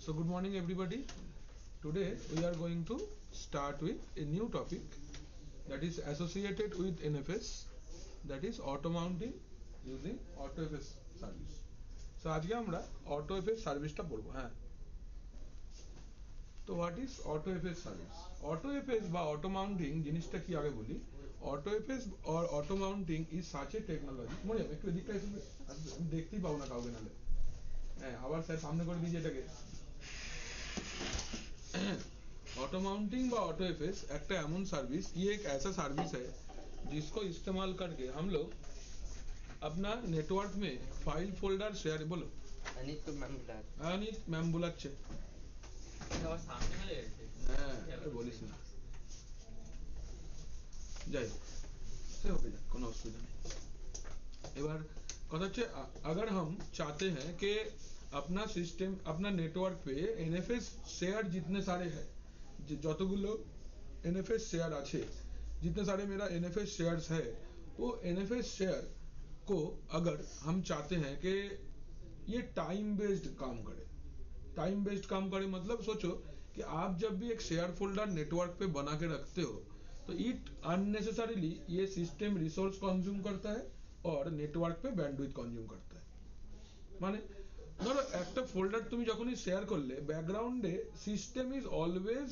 So good morning everybody. Today we are going to start with a new topic that is associated with NFS, that is auto mounting using AutoFS service. So আজকে আমরা AutoFS সার্ভিসটা পড়বো। হ্যাঁ, তো what is AutoFS service? AutoFS বা auto mounting জিনিসটা কি আগে বলি। AutoFS or auto mounting is such a technology, মনে একটু এদিকটা এসে আমি দেখতেই পাবো না কাউকে, নালে হ্যাঁ আবার স্যার সামনে করে দিয়েছে এটাকে। ऑटो माउंटिंग व ऑटो एफएस एक एमन सर्विस, ये एक ऐसा सर्विस है जिसको इस्तेमाल करके हम लोग अपना नेटवर्क में फाइल फोल्डर शेयर। बोलो अनित मैम बुलाচ্ছে। হ্যাঁ বলিস না, যাই সে হবে না, কোনো অসুবিধা নেই। এবার কথা হচ্ছে, अगर हम चाहते हैं कि अपना सिस्टम अपना नेटवर्क पे एनएफएस शेयर जितने सारे हैं, যতগুলো एनएफएस शेयर আছে, जितने सारे मेरा एनएफएस शेयर्स है, वो एनएफएस शेयर को अगर हम चाहते हैं कि ये टाइम बेस्ड काम करे। टाइम बेस्ड काम करे मतलब सोचो कि आप जब भी एक शेयर फोल्डर नेटवर्क पे बना के रखते हो तो इट अननेसेसरीली ये सिस्टम रिसोर्स कंज्यूम करता है और नेटवर्क पे बैंडविड्थ कंज्यूम करता है। মানে ধরো একটা ফোল্ডার তুমি যখনই শেয়ার করলে, ব্যাকগ্রাউন্ডে system is always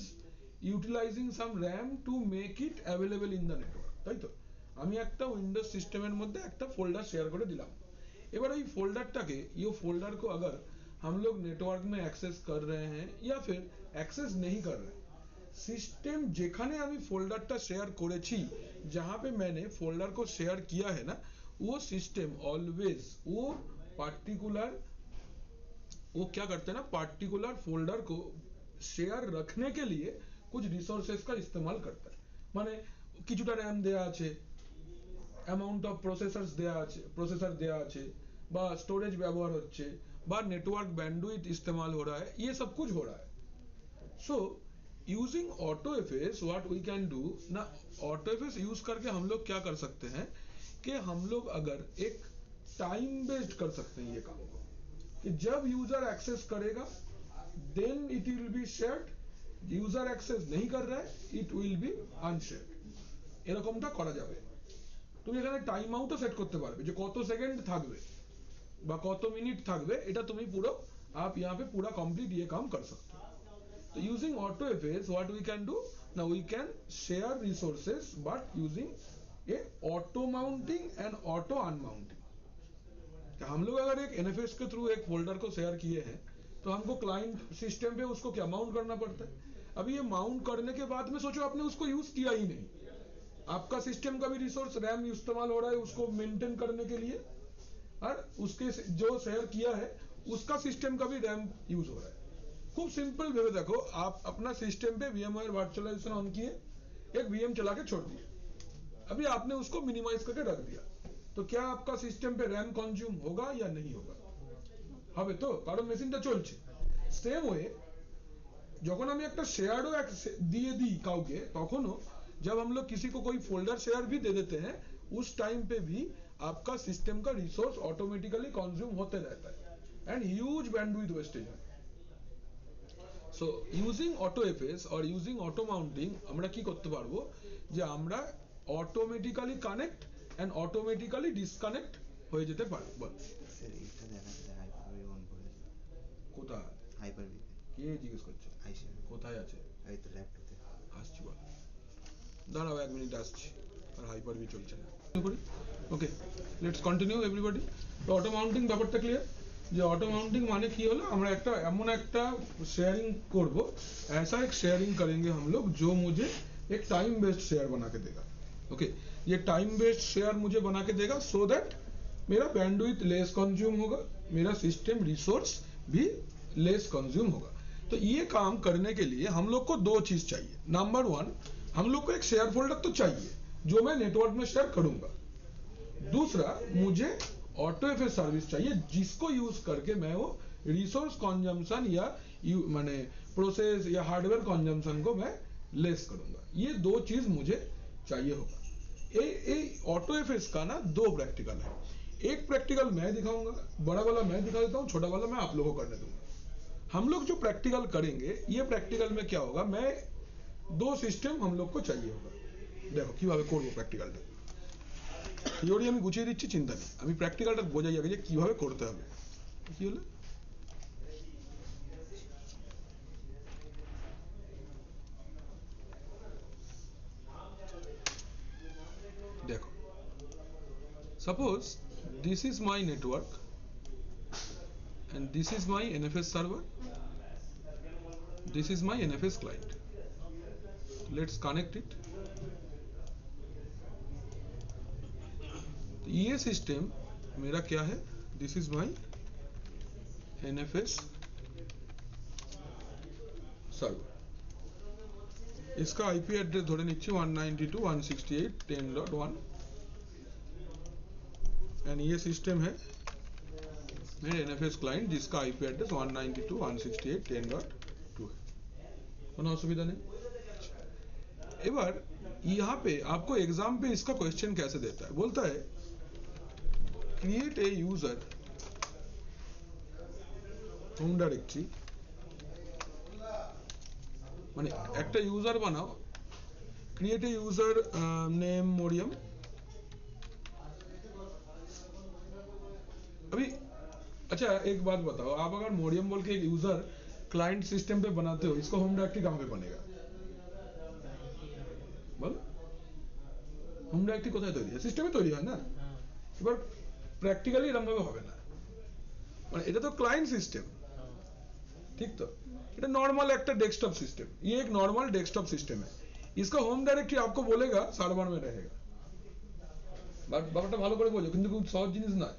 utilising some RAM to make it available in the network, তাই তো? আমি একটা উইন্ডোজ সিস্টেমের মধ্যে একটা फोल्डर शेयर করে দিলাম। এবার ওই फोल्डरটাকে, ये फोल्डर को अगर हम लोग नेटवर्क में एक्सेस कर रहे हैं या फिर एक्सेस नहीं कर रहे, सिस्टम যেখানে আমি फोल्डरটা শেয়ার করেছি, जहां पे मैंने फोल्डर को शेयर किया है ना, वो सिस्टम ऑलवेज वो पार्टिकुलर वो क्या करते हैं ना, पार्टिकुलर फोल्डर को शेयर रखने के लिए कुछ रिसोर्सेस का इस्तेमाल करता है। माने কিছুটা रैम দেয়া আছে, অ্যামাউন্ট অফ প্রসেসরস দেয়া আছে, প্রসেসর দেয়া আছে, বা স্টোরেজ ব্যবহার হচ্ছে, বা नेटवर्क बैंडविड्थ इस्तेमाल हो रहा है, ये सब कुछ हो रहा है। So using AutoFS what we can do ना, AutoFS यूज करके हम लोग क्या कर सकते हैं कि हम लोग अगर एक टाइम बेस्ड कर सकते हैं ये काम को, कि जब यूजर एक्सेस करेगा then it will be shared, user access नहीं कर रहा है इट विल बी अनशेयर्ड। এরকমটা করা যাবে। তুমি এখানে টাইম আউটও সেট করতে পারবে যে কত সেকেন্ড থাকবে বা কত মিনিট থাকবে, এটা তুমি পুরো आप यहाँ पे पूरा कंप्लीट ये काम कर सकते हो। तो using AutoFS what we can do ना, we can share resources but using a auto mounting and auto unmounting. हम लोग अगर एक एनएफएस के थ्रू एक फोल्डर को शेयर किए हैं तो हमको क्लाइंट सिस्टम पे उसको क्या माउंट करना पड़ता है। अभी ये माउंट करने के बाद में सोचो आपने उसको यूज किया ही नहीं, आपका सिस्टम का भी रिसोर्स रैम इस्तेमाल हो रहा है उसको मेंटेन करने के लिए, और उसके जो शेयर किया है उसका सिस्टम का भी रैम यूज हो रहा है। खूब सिंपल वे देखो, आप अपना सिस्टम पे VMware वर्चुअलाइजेशन ऑन किए, एक VM चला के छोड़ दिए, अभी आपने उसको मिनिमाइज करके रख दिया, तो क्या आपका सिस्टम पे रैम कंज्यूम होगा या नहीं होगा? হবে তো, কারণ মেশিনটা চলছে। সেম ওয়ে যখন আমি একটা শেয়ারও দিয়ে দিই কাউকে, তখনও जब हम लोग किसी को कोई फोल्डर शेयर भी दे देते हैं, उस टाइम पे भी आपका सिस्टम का रिसोर्स ऑटोमेटिकली कंज्यूम होते रहता है एंड ह्यूज बैंडविड्थ वेस्टेज है। सो ইউজিং AutoFS और ইউজিং অটো মাউন্টিং আমরা কি করতে পারবো, যে আমরা automatically connect and automatically disconnect হয়ে যেতে পারি। বল স্যার এটা দেখাচ্ছে হাইপার-ভি অন করে। কোথায় হাইপার-ভি? কে জিজ্ঞেস করছে? আইসা কোথায় আছে? এই তো ল্যাপটপে আসছি, বল দাঁড়াও 1 মিনিট আসছি, আর হাইপার-ভি চলছে না। Okay let's continue everybody. তো অটো মাউন্টিং ব্যাপারটা ক্লিয়ার, যে ऑटो माउंटिंग माने কি হলো, আমরা একটা এমন একটা शेयरिंग করব, ऐसा एक शेयरिंग करेंगे हम लोग जो मुझे एक टाइम बेस्ड शेयर बना के देगा। ओके ये टाइम बेस्ड शेयर मुझे बना के देगा सो दैट मेरा बैंडविड्थ लेस कंज्यूम होगा, मेरा सिस्टम रिसोर्स भी लेस कंज्यूम होगा। तो ये काम करने के लिए हम लोग को दो चीज चाहिए। नंबर 1, हम लोग को एक शेयर फोल्डर तो चाहिए जो मैं नेटवर्क में शेयर करूंगा। दूसरा, मुझे AutoFS सर्विस चाहिए जिसको यूज करके मैं वो रिसोर्स कंजम्पशन या माने प्रोसेस या हार्डवेयर कंजम्पशन को मैं लेस करूंगा। ये दो चीज मुझे चाहिए होगा। ये AutoFS का ना दो प्रैक्टिकल है, एक प्रैक्टिकल मैं दिखाऊंगा, बड़ा वाला मैं दिखा देता हूँ, छोटा वाला मैं आप लोगों को करने दूंगा। हम लोग जो प्रैक्टिकल करेंगे, ये प्रैक्टिकल में क्या होगा, मैं 2 सिस्टेम हम लोग को चाहिए होगा। দেখো কিভাবে করব প্র্যাকটিক্যালটা, থিওরি আমি গুছিয়ে দিচ্ছি, চিন্তা নেই, আমি প্র্যাকটিক্যালটা বোঝাই আগে যে কিভাবে করতে হবে। কি হলো, দেখো suppose this is my network and this is my NFS server, this is my NFS client. Let's connect it. ये सिस्टम मेरा क्या है, this is my NFS server. इसका IP एड्रेस धरे निच्छी 192.168.10.1 एंड ये सिस्टम है मेरे NFS क्लाइंट जिसका IP एड्रेस 192.168.10.2 है। कोई असुविधा नहीं। एबार यहाँ पे आपको एग्जाम पे इसका क्वेश्चन कैसे देता है, बोलता है create a user home directory, माने একটা यूजर बनाओ, क्रिएट ए यूजर नेम मोरियम। अभी अच्छा एक बात बताओ, आप अगर मोरियम बोल के एक यूजर क्लाइंट सिस्टम पे बनाते हो, इसको होम डायरेक्टरी कहाँ पे बनेगा बोलो, হোম ডাইরেক্টরি কোথায় তৈরি হয়, সিস্টেমে তৈরি হয় না। এবার প্র্যাকটিক্যালি এরকম ভাবে হবে না, মানে এটা তো ক্লায়েন্ট সিস্টেম, ठीक तो এটা नॉर्मल একটা डेस्कटॉप सिस्टम, ये एक नॉर्मल डेस्कटॉप सिस्टम है, इसका होम डायरेक्टरी आपको बोलेगा सार्वर में रहेगा। ব্যাপারটা ভালো করে বোঝো, কিন্তু খুব সহজ জিনিস না।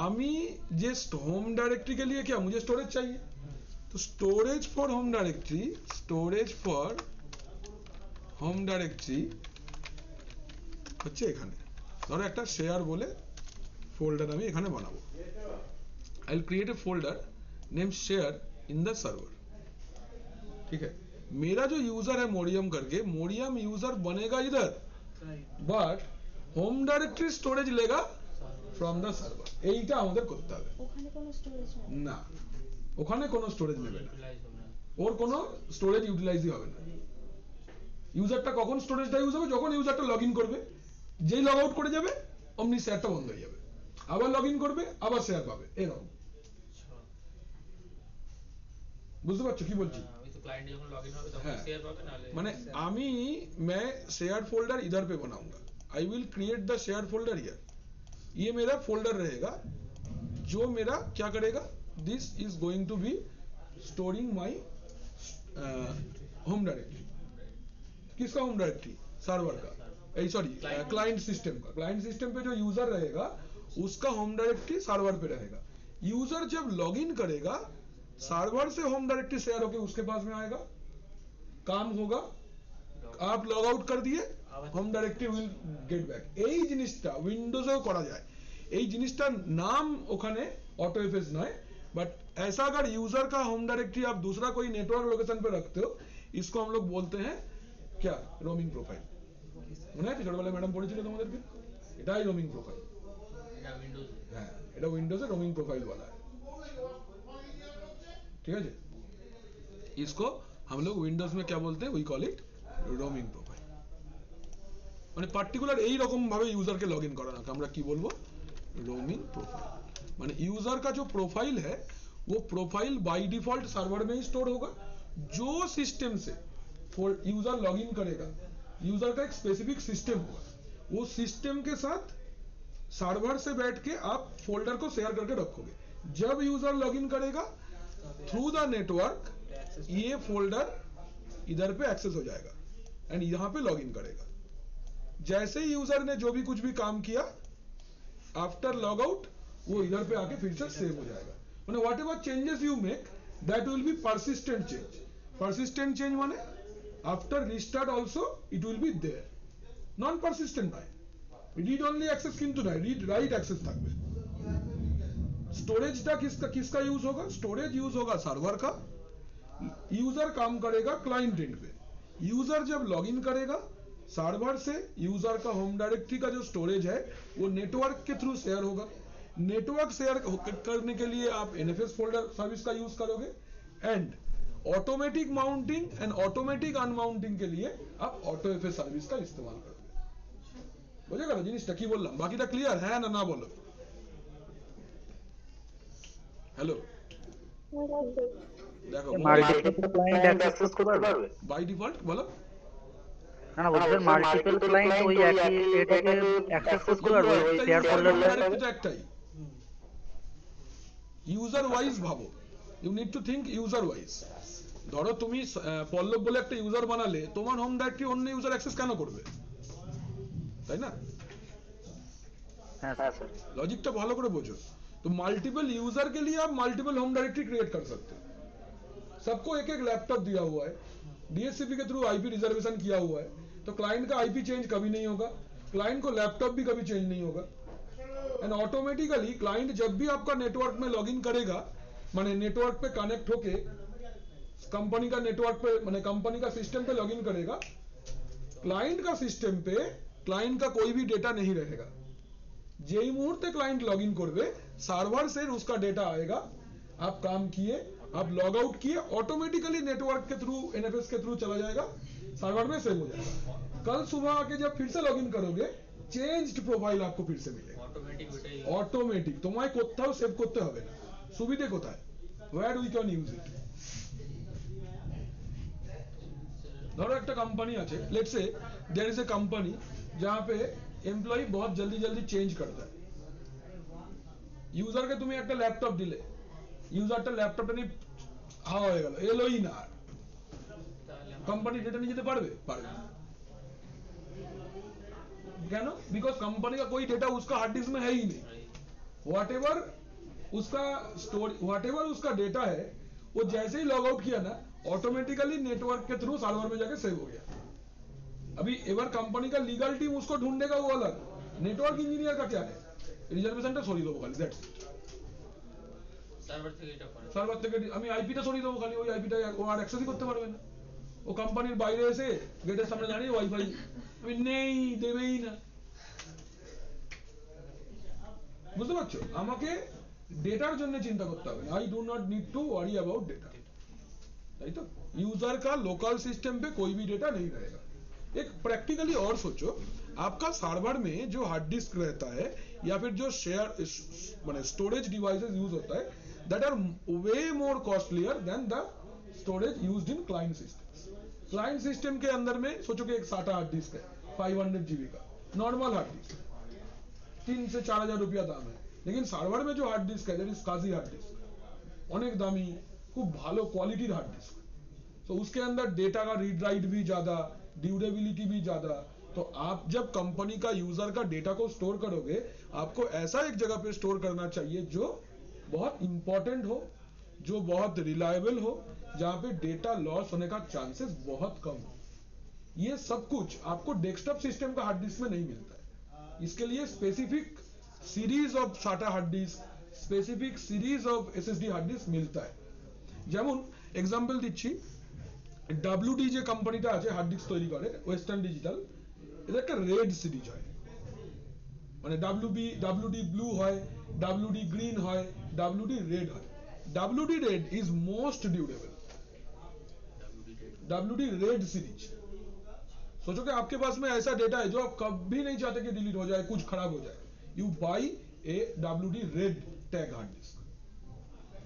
আমি যে होम डायरेक्टरी के लिए क्या मुझे स्टोरेज चाहिए, तो storage for home directory, storage for home directory হচ্ছে এখানে, ধরো একটা শেয়ার বলে ফোল্ডার আমি এখানে বানাবো। आई will create a folder name share in the server, ठीक है। मेरा जो यूजर है मोरियम करके, मोरियम यूजर बनेगा इधर, बट होम डायरेक्टरी स्टोरेज लेगा फ्रॉम द सर्वर। এইটা আমাদের করতে হবে, ওখানে কোনো স্টোরেজ না, ওখানে কোনো স্টোরেজ নেবে না, ওর কোনো স্টোরেজ ইউটিলাইজই হবে না। ইউজারটা কখন স্টোরেজটা ইউজ হবে, যখন ইউজারটা লগইন করবে, যেই লগ আউট করে যাবে অমনি শেয়ারটা বন্ধ হয়ে যাবে, আবার লগইন করবে আবার শেয়ার পাবে, এরকম। বুঝতে পারছো কি বলছি, क्लाइंट जब लॉगिन होगा तब शेयर पाবে নালে মানে আমি मैं शेयर फोल्डर इधर पे बनाऊंगा, I will create the share folder here, ये मेरा फोल्डर रहेगा जो मेरा क्या करेगा, this is going to be storing my home directory. किसका होम डायरेक्टरी, सर्वर का, सॉरी क्लाइंट सिस्टम का। क्लाइंट सिस्टम पे जो यूजर रहेगा उसका होम डायरेक्टरी सर्वर पे रहेगा। यूजर जब लॉगिन करेगा सर्वर से होम डायरेक्टरी शेयर होके उसके पास में आएगा, काम होगा, आप लॉग आउट कर दिए, home directory will get back. এই জিনিসটা উইন্ডোজেও করা যায়, এই জিনিসটার নাম ওখানে ऑटो एफएस নয়, बट ऐसा अगर यूजर का होम डायरेक्टरी आप दूसरा कोई नेटवर्क लोकेशन पे रखते हो, इसको हम लोग बोलते हैं क्या, रोमिंग प्रोफाइल। মনে আছে ছোটবেলায় ম্যাডাম পড়েছিল তোমাদেরকে, এটাই রোমিং প্রোফাইল। এটা উইন্ডোজ, হ্যাঁ এটা উইন্ডোজে रोमिंग प्रोफाइल वाला है, ठीक है जी। इसको हम लोग विंडोज में क्या बोलते हैं, we call it roaming profile. মানে পার্টিকুলার এই রকম ভাবে ইউজারকে লগইন করানোকে আমরা কি বলবো, रोमिंग प्रोफाइल। মানে यूजर का जो प्रोफाइल है वो प्रोफाइल बाय डिफॉल्ट सर्वर में ही स्टोर होगा। जो सिस्टम से यूजर लॉगिन करेगा, यूजर का एक स्पेसिफिक सिस्टम होगा, वो सिस्टम के साथ सर्वर से बैठ के आप फोल्डर को शेयर करके रखोगे। जब यूजर लॉगिन करेगा थ्रू द नेटवर्क, ये फोल्डर इधर पे एक्सेस हो जाएगा एंड यहां पे लॉगिन करेगा। जैसे ही यूजर ने जो भी कुछ भी काम किया आफ्टर लॉग आउट, वो इधर पे आके फिर से सेव हो जाएगा। माने whatever changes you make that will be persistent change. Persistent change माने after restart also it will be there, non persistent नয়, रीड ओनली एक्सेस কিন্তু নয়, रीड राइट एक्सेस থাকবে। स्टोरेज का किसका यूज होगा, स्टोरेज यूज होगा server का। यूजर काम करेगा क्लाइंट एंड पे, यूजर जब लॉगिन करेगा सर्वर से यूजर का होम डायरेक्टरी का जो स्टोरेज है वो नेटवर्क के थ्रू शेयर होगा। नेटवर्क शेयर करने के लिए आप एनएफएस फोल्डर सर्विस का यूज करोगे, and automatic mounting and automatic unmounting के लिए आप ऑटो एफएस सर्विस का इस्तेमाल करोगे। बुझे गल जिनिसटा की बोललाम, बाकीটা क्लियर है ना बोलो। हेलो দেখো মাল্টিপল ক্লায়েন্ট অ্যাক্সেস করতে পারবে বাই ডিফল্ট বলো না না বলছেন মাল্টিপল ক্লায়েন্ট ওই একই এটাকে অ্যাক্সেস করতে পারবে ওই শেয়ার ফোল্ডারটা একটাই ইউজার ওয়াইজ ভাবো, you need to think user wise. ধরো তুমি পল্লব বলে একটা ইউজার বানালে, তোমার হোম ডাইরেক্টরি অন্য ইউজার অ্যাক্সেস কেন করবে, তাই না? হ্যাঁ স্যার लॉजिकটা ভালো করে বোঝो। तो मल्टीपल यूजर के लिए आप मल्टीपल होम डायरेक्टरी क्रिएट कर सकते हो। सबको एक एक लैपटॉप दिया हुआ है, डीएचसीपी के थ्रू आईपी रिजर्वेशन किया हुआ है, तो क्लाइंट का आईपी चेंज कभी नहीं होगा, क्लाइंट को लैपटॉप भी कभी चेंज नहीं होगा, एंड ऑटोमेटिकली क्लाइंट जब भी आपका नेटवर्क में लॉगिन करेगा, माने नेटवर्क पे कनेक्ट होके कंपनी का नेटवर्क पे माने कंपनी का सिस्टम पे लॉगिन करेगा, क्लाइंट का सिस्टम पे क्लाइंट का कोई भी डेटा नहीं रहेगा। যেই মুহূর্তে ক্লায়েंट लॉगिन করবে, সার্ভার से उसका डेटा आएगा, आप काम किए, आप लॉग आउट किए, ऑटोमेटिकली नेटवर्क के थ्रू एनएफएस के थ्रू चला जाएगा, सर्वर में सेव हो जाएगा। कल सुबह आके जब फिर से लॉगिन करोगे, चेंज्ड प्रोफाइल आपको फिर से मिलेगा ऑटोमेटिक। তোমায় কোথাও সেভ করতে হবে না। সুবিধে কোথায়? where we can use it? ধরো একটা কোম্পানি আছে, let's say there is a company जहां पे एम्प्लॉय बहुत जल्दी जल्दी चेंज करता है। यूजर के तुम्हें একটা ল্যাপটপ দিলে, ইউজারটা ল্যাপটপটা নিয়ে হাওয়া হয়ে গেল, এলোই না, কোম্পানি ডেটা নিয়ে যেতে पारবে না। কেন? बिकॉज कंपनी का कोई डेटा उसका हार्ड डिस्क में है ही नहीं। व्हाटएवर उसका डेटा है, वो जैसे ही लॉग आउट किया ना, ऑटोमेटिकली नेटवर्क के थ्रू सर्वर में जाके सेव हो गया। अभी एवर कंपनी का लीगल टीम उसको ढूंढेगा, वो अलग। नेटवर्क इंजीनियर का क्या है, रिजर्वेशनটা সরিয়ে দেবো খালি, দ্যাটস সার্ভার থেকে আমি আইপিটা সরিয়ে দেবো খালি, ওই আইপিটা ও আর অ্যাক্সেসই করতে পারবে না। ও কোম্পানির বাইরে এসে গেটের সামনে দাঁড়িয়ে ওয়াইফাই আমি নেই, দেবেই না। বুঝতে পারছো? আমাকে ডেটার জন্য চিন্তা করতে হবে না। I do not need to worry about data, right? तो यूजर का लोकल सिस्टम पे कोई भी डेटा नहीं रहेगा। एक प्रैक्टिकली और सोचो, आपका सर्वर में जो हार्ड डिस्क रहता है या फिर जो शेयर माने स्टोरेज डिवाइसेस यूज होता है, that are way more costlier than the storage used in client systems. Client system के अंदर में सोचो कि एक SATA हार्ड डिस्क है 500 GB का, नॉर्मल हार्ड डिस्क 3 से 4000 रुपया दाम है। लेकिन सर्वर में जो हार्ड डिस्क है, that is costly hard disk, অনেক দামি, খুব ভালো কোয়ালিটির हार्ड डिस्क। तो उसके अंदर डेटा का रीड राइट भी ज्यादा, ड्यूरेबिलिटी भी ज्यादा। तो आप जब कंपनी का यूजर का डेटा को स्टोर करोगे, आपको ऐसा एक जगह पे स्टोर करना चाहिए जो बहुत इंपॉर्टेंट हो, जो बहुत रिलायबल हो, जहां पे डेटा लॉस होने का चांसेस बहुत कम हो। ये सब कुछ आपको डेस्कटॉप सिस्टम का हार्ड डिस्क में नहीं मिलता है। इसके लिए specific series of SATA hard disk, specific series of SSD hard disk मिलता है। যেমন एग्जांपल দিচ্ছি, WD যে কোম্পানিটা আছে হার্ড ডিস্ক তৈরি করে, ওয়েস্টার্ন ডিজিটাল, এটা একটা রেড সিরিজ হয়, মানে WD ব্লু হয়, WD গ্রিন হয়, WD রেড হয়। WD red is most durable, WD red series. सोचो कि आपके पास में ऐसा डेटा है जो आप कभी नहीं चाहते कि डिलीट हो जाए, कुछ खराब हो जाए, you by A WD red tag hard disk,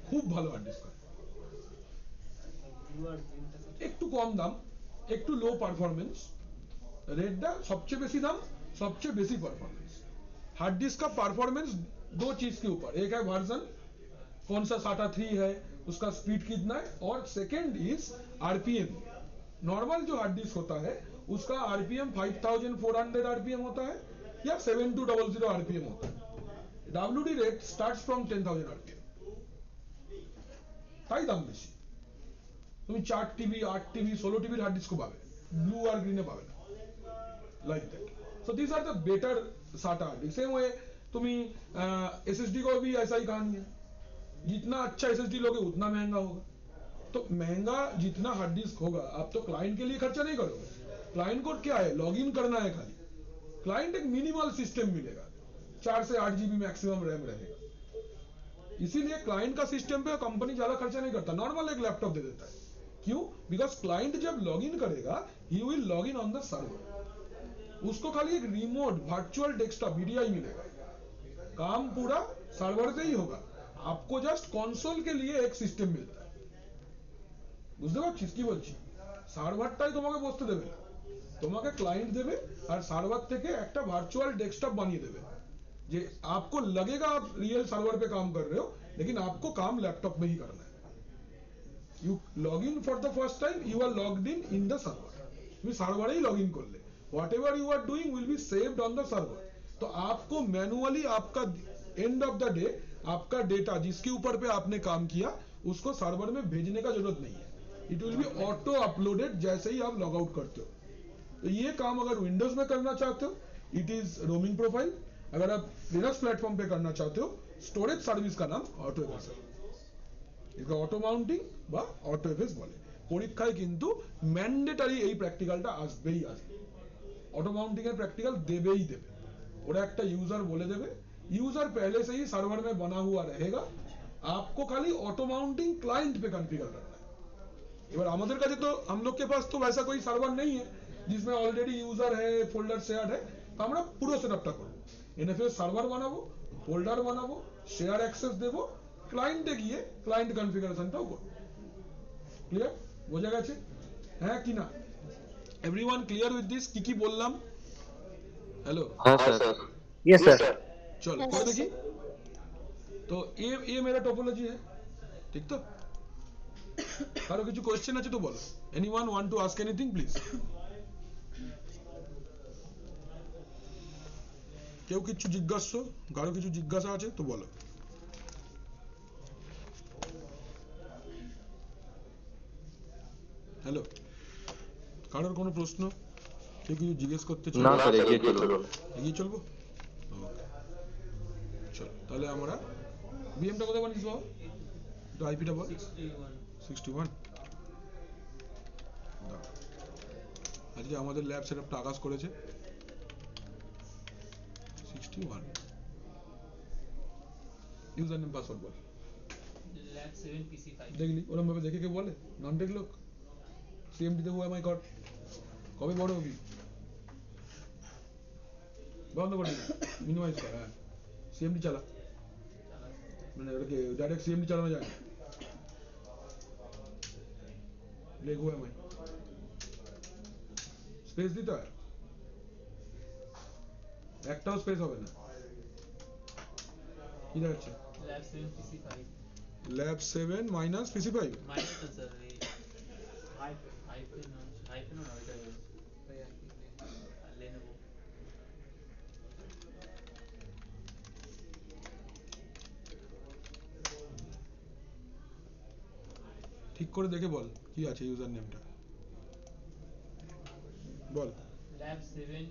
खूब ভালো हार्ड डिस्क, একটু কম দাম, একটু লো পারফরম্যান্স। रेड सबसे बेसी दाम, सबसे बेसी परफॉर्मेंस। हार्ड डिस्क का परफॉर्मेंस दो चीज के ऊपर, एक है वर्जन, कौन सा SATA 3 है, उसका स्पीड कितना है, और सेकंड इज आरपीएम। नॉर्मल जो हार्ड डिस्क होता है उसका आरपीएम 5400 आरपीएम होता है या 7200 आरपीएम होता है। WD rate starts from 10000 RPM, তাই দাম বেশি। তুমি 4 টিবি 8 টিবি 16 টিবির হার্ড ডিস্ক পাবে, ব্লু আর গ্রিনে পাবে না, like that. So these are the better SATA hard disk. Same way तुम्ही SSD को भी ऐसा ही कहानी है, जितना अच्छा SSD लोगे उतना महंगा होगा। तो महंगा जितना हार्ड डिस्क होगा, आप तो क्लाइंट के लिए खर्चा नहीं करोगे। क्लाइंट को क्या है, लॉगिन करना है खाली। क्लाइंट एक मिनिमल सिस्टम मिलेगा, 4 से 8 GB मैक्सिमम रैम रहेगा, इसीलिए क्लाइंट का सिस्टम पे कंपनी ज्यादा खर्चा नहीं करता, नॉर्मल एक लैपटॉप दे देता है। क्यों? बिकॉज क्लाइंट जब लॉग इन करेगा he will log in on the server, उसको खाली एक रिमोट वर्चुअल डेस्कटॉप वीडीआई मिलेगा, काम पूरा सर्वर से ही होगा, आपको जस्ट कंसोल के लिए एक सिस्टम मिलता है। বুঝতে পারছিস কি বলছি? সার্ভারটাই তোমাকে বসতে দেবে না, তোমাকে ক্লায়েंट দেবে আর সার্ভার থেকে একটা ভার্চুয়াল डेस्कटॉप বানিয়ে देवे, যে आपको लगेगा आप रियल सर्वर पे काम कर रहे हो, लेकिन आपको काम लैपटॉप में ही करना है। You log in for the first time, you are logged in the server, তুমি সার্ভারেই লগ ইন করলে, whatever you are doing will be saved on the server। तो आपको मैनुअली आपका एंड ऑफ द डे आपका data जिसके ऊपर पे आपने काम किया उसको सर्वर में भेजने का जरूरत नहीं है, it will B auto uploaded जैसे ही आप लॉग आउट करते हो। तो ये काम अगर विंडोज में करना चाहते हो इट इज रोमिंग प्रोफाइल, अगर आप लिनक्स प्लेटफॉर्म पे करना चाहते हो स्टोरेज सर्विस का नाम ऑटो एफएस है, इसका ऑटो माउंटिंग বা অটো এফএস বলে। পরীক্ষায় কিন্তু ম্যান্ডেটরি এই প্র্যাকটিক্যালটা আসবেই আসবে, ऑटो माउंटिंग এর প্র্যাকটিক্যাল দেবেই দেবে, ওরা একটা यूजर बोले देवे, यूजर पहले से ही सर्वर में बना हुआ रहेगा, आपको खाली ऑटो माउंटिंग क्लाइंट पे कॉन्फ़िगर करना है। এবার আমাদের কাছে তো हम लोग के पास तो वैसा कोई सर्वर नहीं है जिसमें ऑलरेडी यूजर है, फोल्डर शेयर है, तो আমরা পুরো সেটআপটা করব, এনএফএস সার্ভার বানাবো, ফোল্ডার বানাবো, শেয়ার অ্যাক্সেস দেব, ক্লায়েন্টে গিয়ে ক্লায়েন্ট কনফিগারেশনটাও করব। ক্লিয়ার? বোঝা গেছে? হ্যাঁ কি না? Everyone clear with this? কি কি বললাম? हेलो हाँ सर। Yes sir. चलो कर देखिए। तो ये मेरा टोपोलॉजी है, ठीक तो? কারো কিছু কোশ্চেন আছে তো বলো, anyone want to ask anything please? কেউ কিছু জিজ্ঞাসা, কারো কিছু জিজ্ঞাসা আছে তো বলো। হ্যালো, কারোর কোনো প্রশ্ন, কেউ কিছু জিজ্ঞেস করতে চাও? না স্যার, এগিয়ে চলুন। এগিয়ে চলবো? ওকে চলো তাহলে আমরা বিএমটা কোথায় বানিয়েছি বাবা? তো আইপিটা বল। 61 আজকে আমাদের ল্যাব সেটআপটা আকাশ করেছে 61 ইউজার নেম পাসওয়ার্ড বল। lab 7 pc5 দেখলি ওরকম ভাবে দেখে কে বলে নন টেক লোক? সিএমডি তে ও এম আই কর, কবে বড় হবি? বন্ধ করে মিনিমাইজ কর। হ্যাঁ সিএমডি চালা, মানে ওটাকে ডাইরেক্ট সিএমডি চালানো যায় না, লেগো এম আই স্পেস দিতে হয়, একটাও স্পেস হবে না। কি দেখাচ্ছে? lab 7 pc5 lab 7 minus PC five minus তো স্যার এই হাইফেন না ওইটা Lenovo ঠিক করে দেখে বল কি আছে ইউজার নেমটা বল। lab 7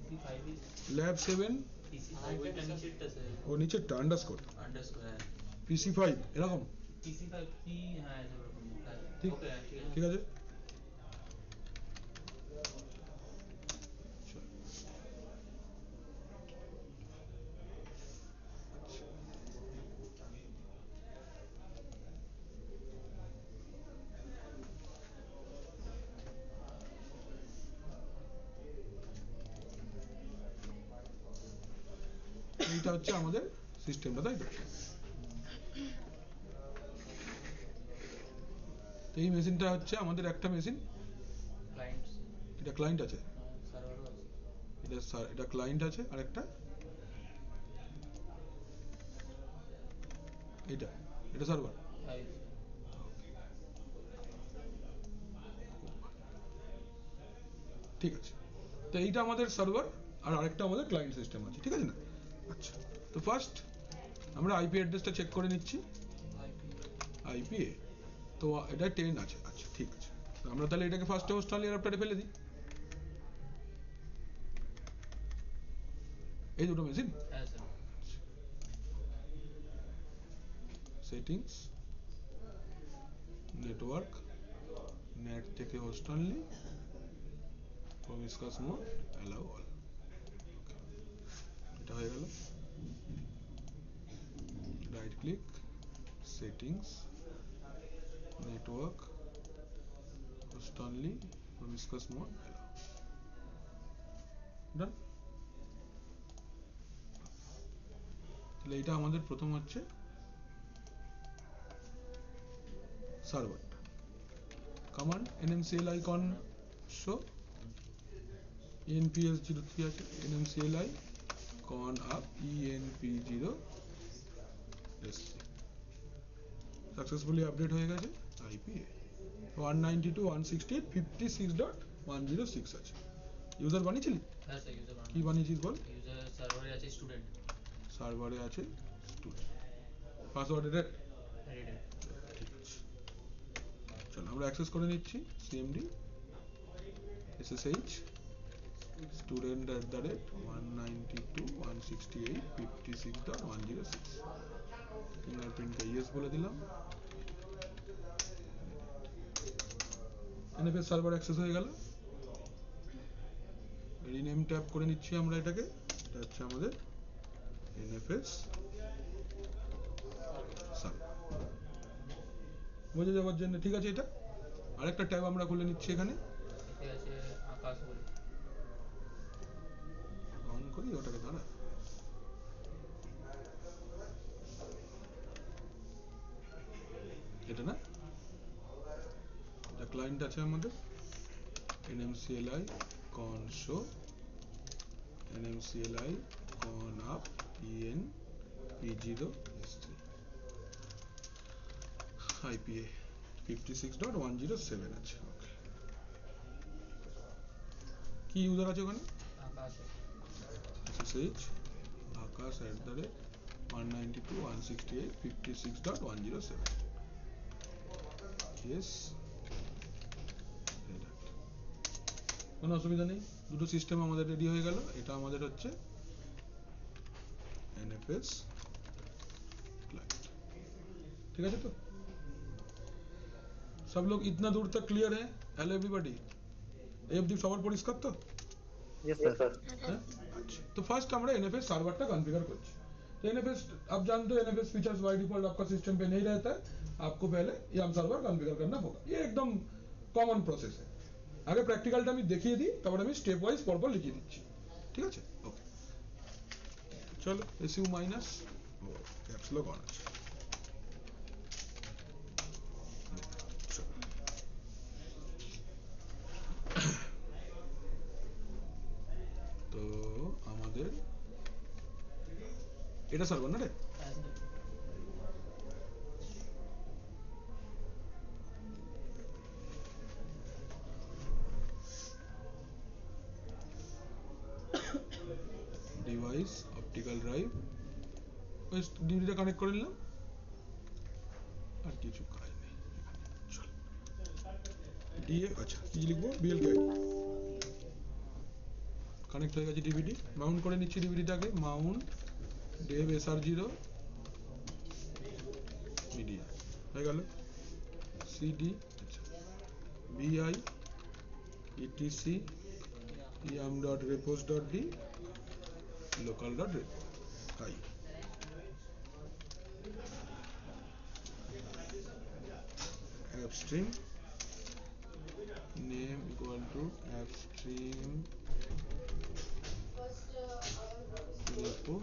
pc5 is lab 7 pc5 ওইটা নিচেরটা স্যার ও নিচেরটা আন্ডারস্কোর আন্ডারস্কোর হ্যাঁ পিসি5 এরকম pc5 কি হ্যাঁ এরকম ঠিক ওকে ঠিক আছে। এইটা হচ্ছে আমাদের সিস্টেমটা, তাই তো? তো এই মেশিনটা হচ্ছে আমাদের একটা মেশিন, ক্লায়েন্টস এটা ক্লায়েন্ট আছে, সার্ভারও আছে এটা ক্লায়েন্ট আছে, আর একটা এটা এটা সার্ভার। ফাইভ ঠিক আছে, তো এইটা আমাদের সার্ভার আর আরেকটা আমাদের ক্লায়েন্ট সিস্টেম আছে, ঠিক আছে না? আচ্ছা, তো ফার্স্ট আমরা আইপি অ্যাড্রেসটা চেক করে নিচ্ছি। আইপি তো এটা 10 আছে, আচ্ছা ঠিক আছে। তো আমরা তাহলে এটাকে ফার্স্টে হোস্ট অনলি অ্যাডাপ্টারে ফেলে দিই, এই দুটো মেশিন। হ্যাঁ স্যার সেটিংস নেটওয়ার্ক নেট থেকে host only promiscuous mode allow all, এটা হয়ে গেল। Right click settings, network, host only, promiscuous mode, allow. Done. তাহলে এটা আমাদের প্রথম হচ্ছে server command nmcli con show enps03 আছে nmcli con up enp0 sc successfully update হয়ে গেছে IPA 192.168.56.106 আছে ইউজার বানিয়েছিলি হ্যাঁ স্যার ইউজার কি বানিয়েছিস বল ইউজার সার্ভারে আছে স্টুডেন্ট সার্ভারে আছে স্টুডেন্ট পাসওয়ার্ড এটা রিডার ঠিক আছে চলো আমরা অ্যাক্সেস করে নিচ্ছি cmd ssh student @ 192.168.56.106 ফিঙ্গারপ্রিন্ট কে ইয়েস বলে দিলাম NFS সার্ভার অ্যাক্সেস হয়ে গেল রিনেম ট্যাব করে নিচ্ছি আমরা এটাকে এটা হচ্ছে আমাদের NFS সার্ভার বুঝে যাওয়ার জন্য ঠিক আছে এটা আরেকটা ট্যাব আমরা খুলে নিচ্ছি এখানে এতে আছে আকাশ বলে অন করি ওটাকে দাঁড়া এটা না এটা ক্লায়েন্ট আছে আমাদের nmcli con show nmcli con up enp0 s3 IPA 56.107 আছে ওকে কি ইউজার আছে ওখানে আকাশ ssh আকাশ @ 192.168.56.107 yes কোনো অসুবিধা নেই দুটো সিস্টেম আমাদের রেডি হয়ে গেল এটা আমাদের হচ্ছে NFS क्लाइंट ठीक है तो सब लोग इतना दूर तक क्लियर है हेलो एवरीबॉडी एफडी সবার পরিষ্কার তো यस सर हैं? अच्छा तो फर्स्ट আমরা NFS সার্ভারটা कॉन्फ़िगर করছি तो NFS आप जानते हो NFS फीचर्स बाय डिफॉल्ट आपका सिस्टम पे नहीं रहता है आपको पहले YAM सर्वर कॉन्फ़िगर करना होगा ये एकदम कॉमन प्रोसेस है আগে প্র্যাকটিক্যালটা আমি দেখিয়ে দিই তারপর আমি স্টেপ ওয়াইজ পরপর লিখিয়ে দিচ্ছি ঠিক আছে ওকে চলো SU minus caps lock on আছে চলো। তো আমাদের এটা সার্ভার না রে ডিভাইস অপটিক্যাল ড্রাইভ ডিভিডিটা কানেক্ট করে নিলাম আর কিছু কাজ নেই চল ডিএ আচ্ছা কি লিখবো বিএলকে কানেক্ট হয়ে গেছে ডিভিডি মাউন্ট করে নিচ্ছি ডিভিডিটাকে মাউন্ট ডেভ SR0 মিডিয়া হয়ে গেল সিডি আচ্ছা বিআই etc yam.repos.d local.repo i appstream name equal to appstream repo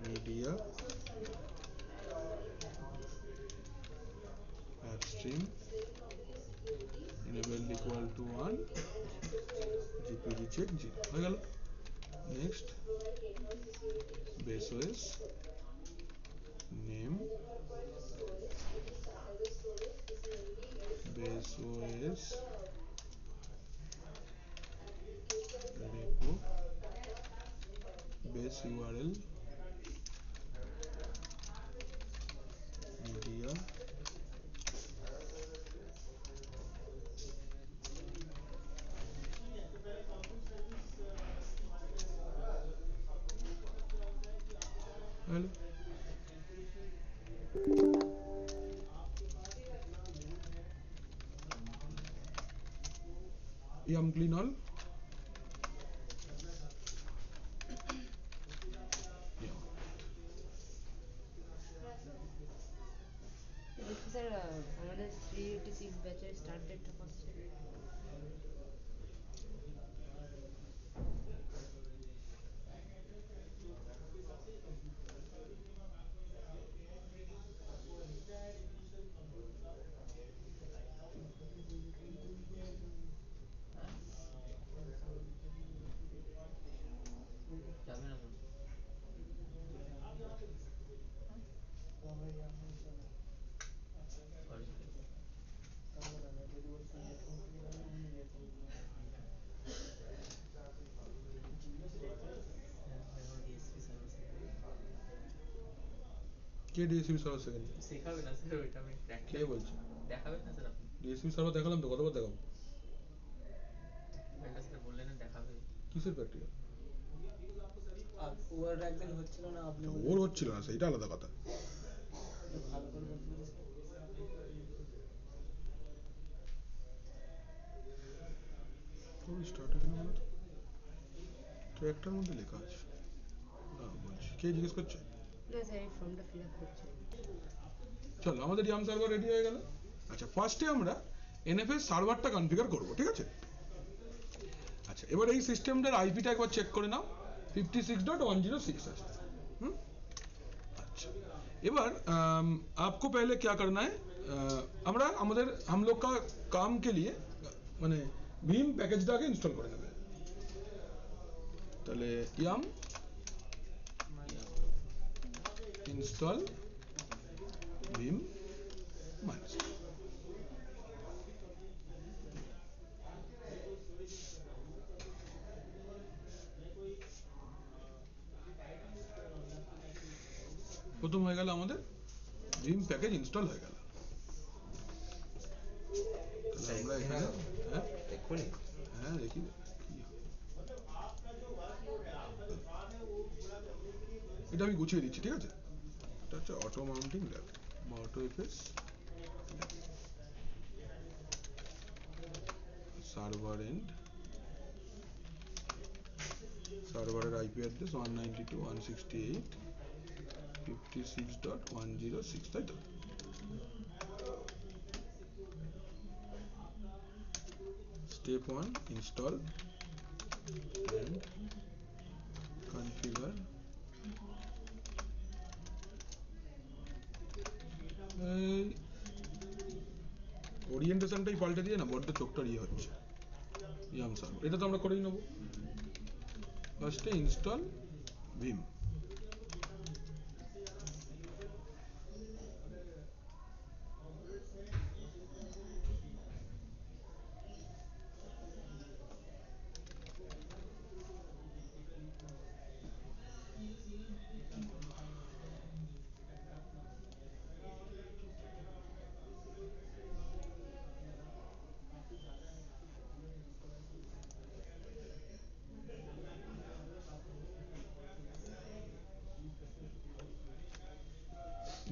media appstream enable equal to 1 gpg check 0 হয়ে গেল next base os name base os repo base url media hello yum clean all DAT6 ব্যাচের start ডেটটা কত ছিল? হ্যাঁ যাবে না তো কে ডিএসপি সার্ভার সেকেন্ড শেখাবে না স্যার ওইটা আমি কে প্র্যাকটিক্যাল বলছে দেখাবেন না স্যার আপনি ডিএসপি সার্ভার দেখালাম তো কতবার দেখাবো একটা স্যার বললেন না দেখাবে কিসের প্র্যাকটিক্যাল ওর একদিন হচ্ছিল না আপনি ওর হচ্ছিল না সেইটা আলাদা কথা ভালো করে বলছিলেন তোর স্টার্ট এখানে বলো তো একটার মধ্যে লেখা আছে না বলছি কে জিজ্ঞেস করছে না স্যার এই ফর্মটা ফিল আপ করছি। চলো আমাদের ইয়াম সার্ভার রেডি হয়ে গেল আচ্ছা ফার্স্টে আমরা এনএফএস সার্ভারটা কনফিগার করব ঠিক আছে আচ্ছা এবার এই সিস্টেমটার আইপিটা একবার চেক করে নাও 56.106 আছে अच्छा एबार आपको पहले क्या करना है আমরা আমাদের हम लोग का काम के लिए মানে ভীম প্যাকেজটাকে ইনস্টল করে নেবে তাহলে ইয়াম ইনস্টল ভীম মাইনাস প্রথম হয়ে গেল আমাদের ভীম প্যাকেজ ইনস্টল হয়ে গেল তাহলে আমরা এখানে হ্যাঁ এক্ষুনি হ্যাঁ দেখি এটা আমি গুছিয়ে দিচ্ছি ঠিক আছে এটা হচ্ছে অটো মাউন্টিং ল্যাব বা অটো এফএস সার্ভার এন্ড সার্ভারের আইপি অ্যাড্রেস 192.168.56.106 তাই তো step 1 install and configure ওরিয়েন্টেশনটাই পাল্টে দিয়ে না বড্ড চোখটা ইয়ে হচ্ছে ইয়াম সার্ভার এটা তো আমরা করেই নেব ফার্স্টে install vim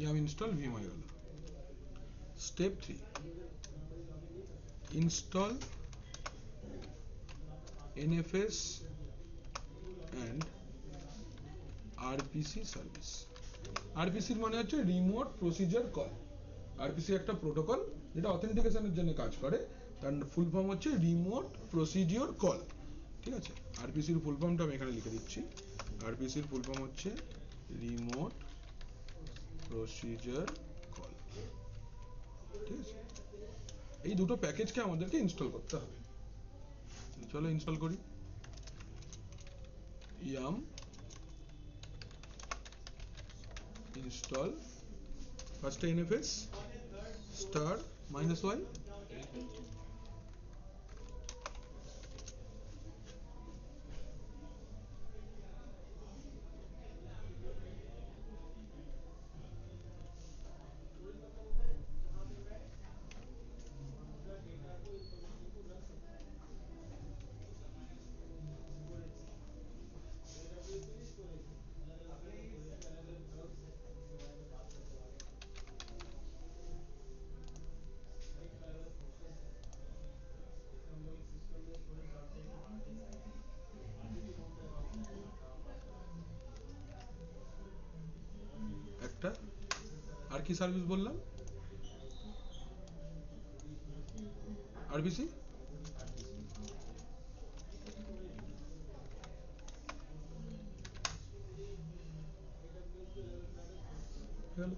yum install vim হয়ে গেল step 3 install NFS and RPC service RPC এর মানে হচ্ছে রিমোট প্রসিজার কল RPC একটা প্রোটোকল যেটা অথেন্টিকেশনের জন্য কাজ করে তার ফুল ফর্ম হচ্ছে রিমোট প্রসিডিওর কল ঠিক আছে RPC এর ফুল ফর্মটা আমি এখানে লিখে দিচ্ছি RPC এর ফুল ফর্ম হচ্ছে রিমোট প্রসিজার কল ঠিক আছে এই দুটো প্যাকেজকে আমাদেরকে ইনস্টল করতে হবে চলো ইনস্টল করি yum install first NFS star -y একটা আর কি সার্ভিস বললাম RPC হয়ে গেল।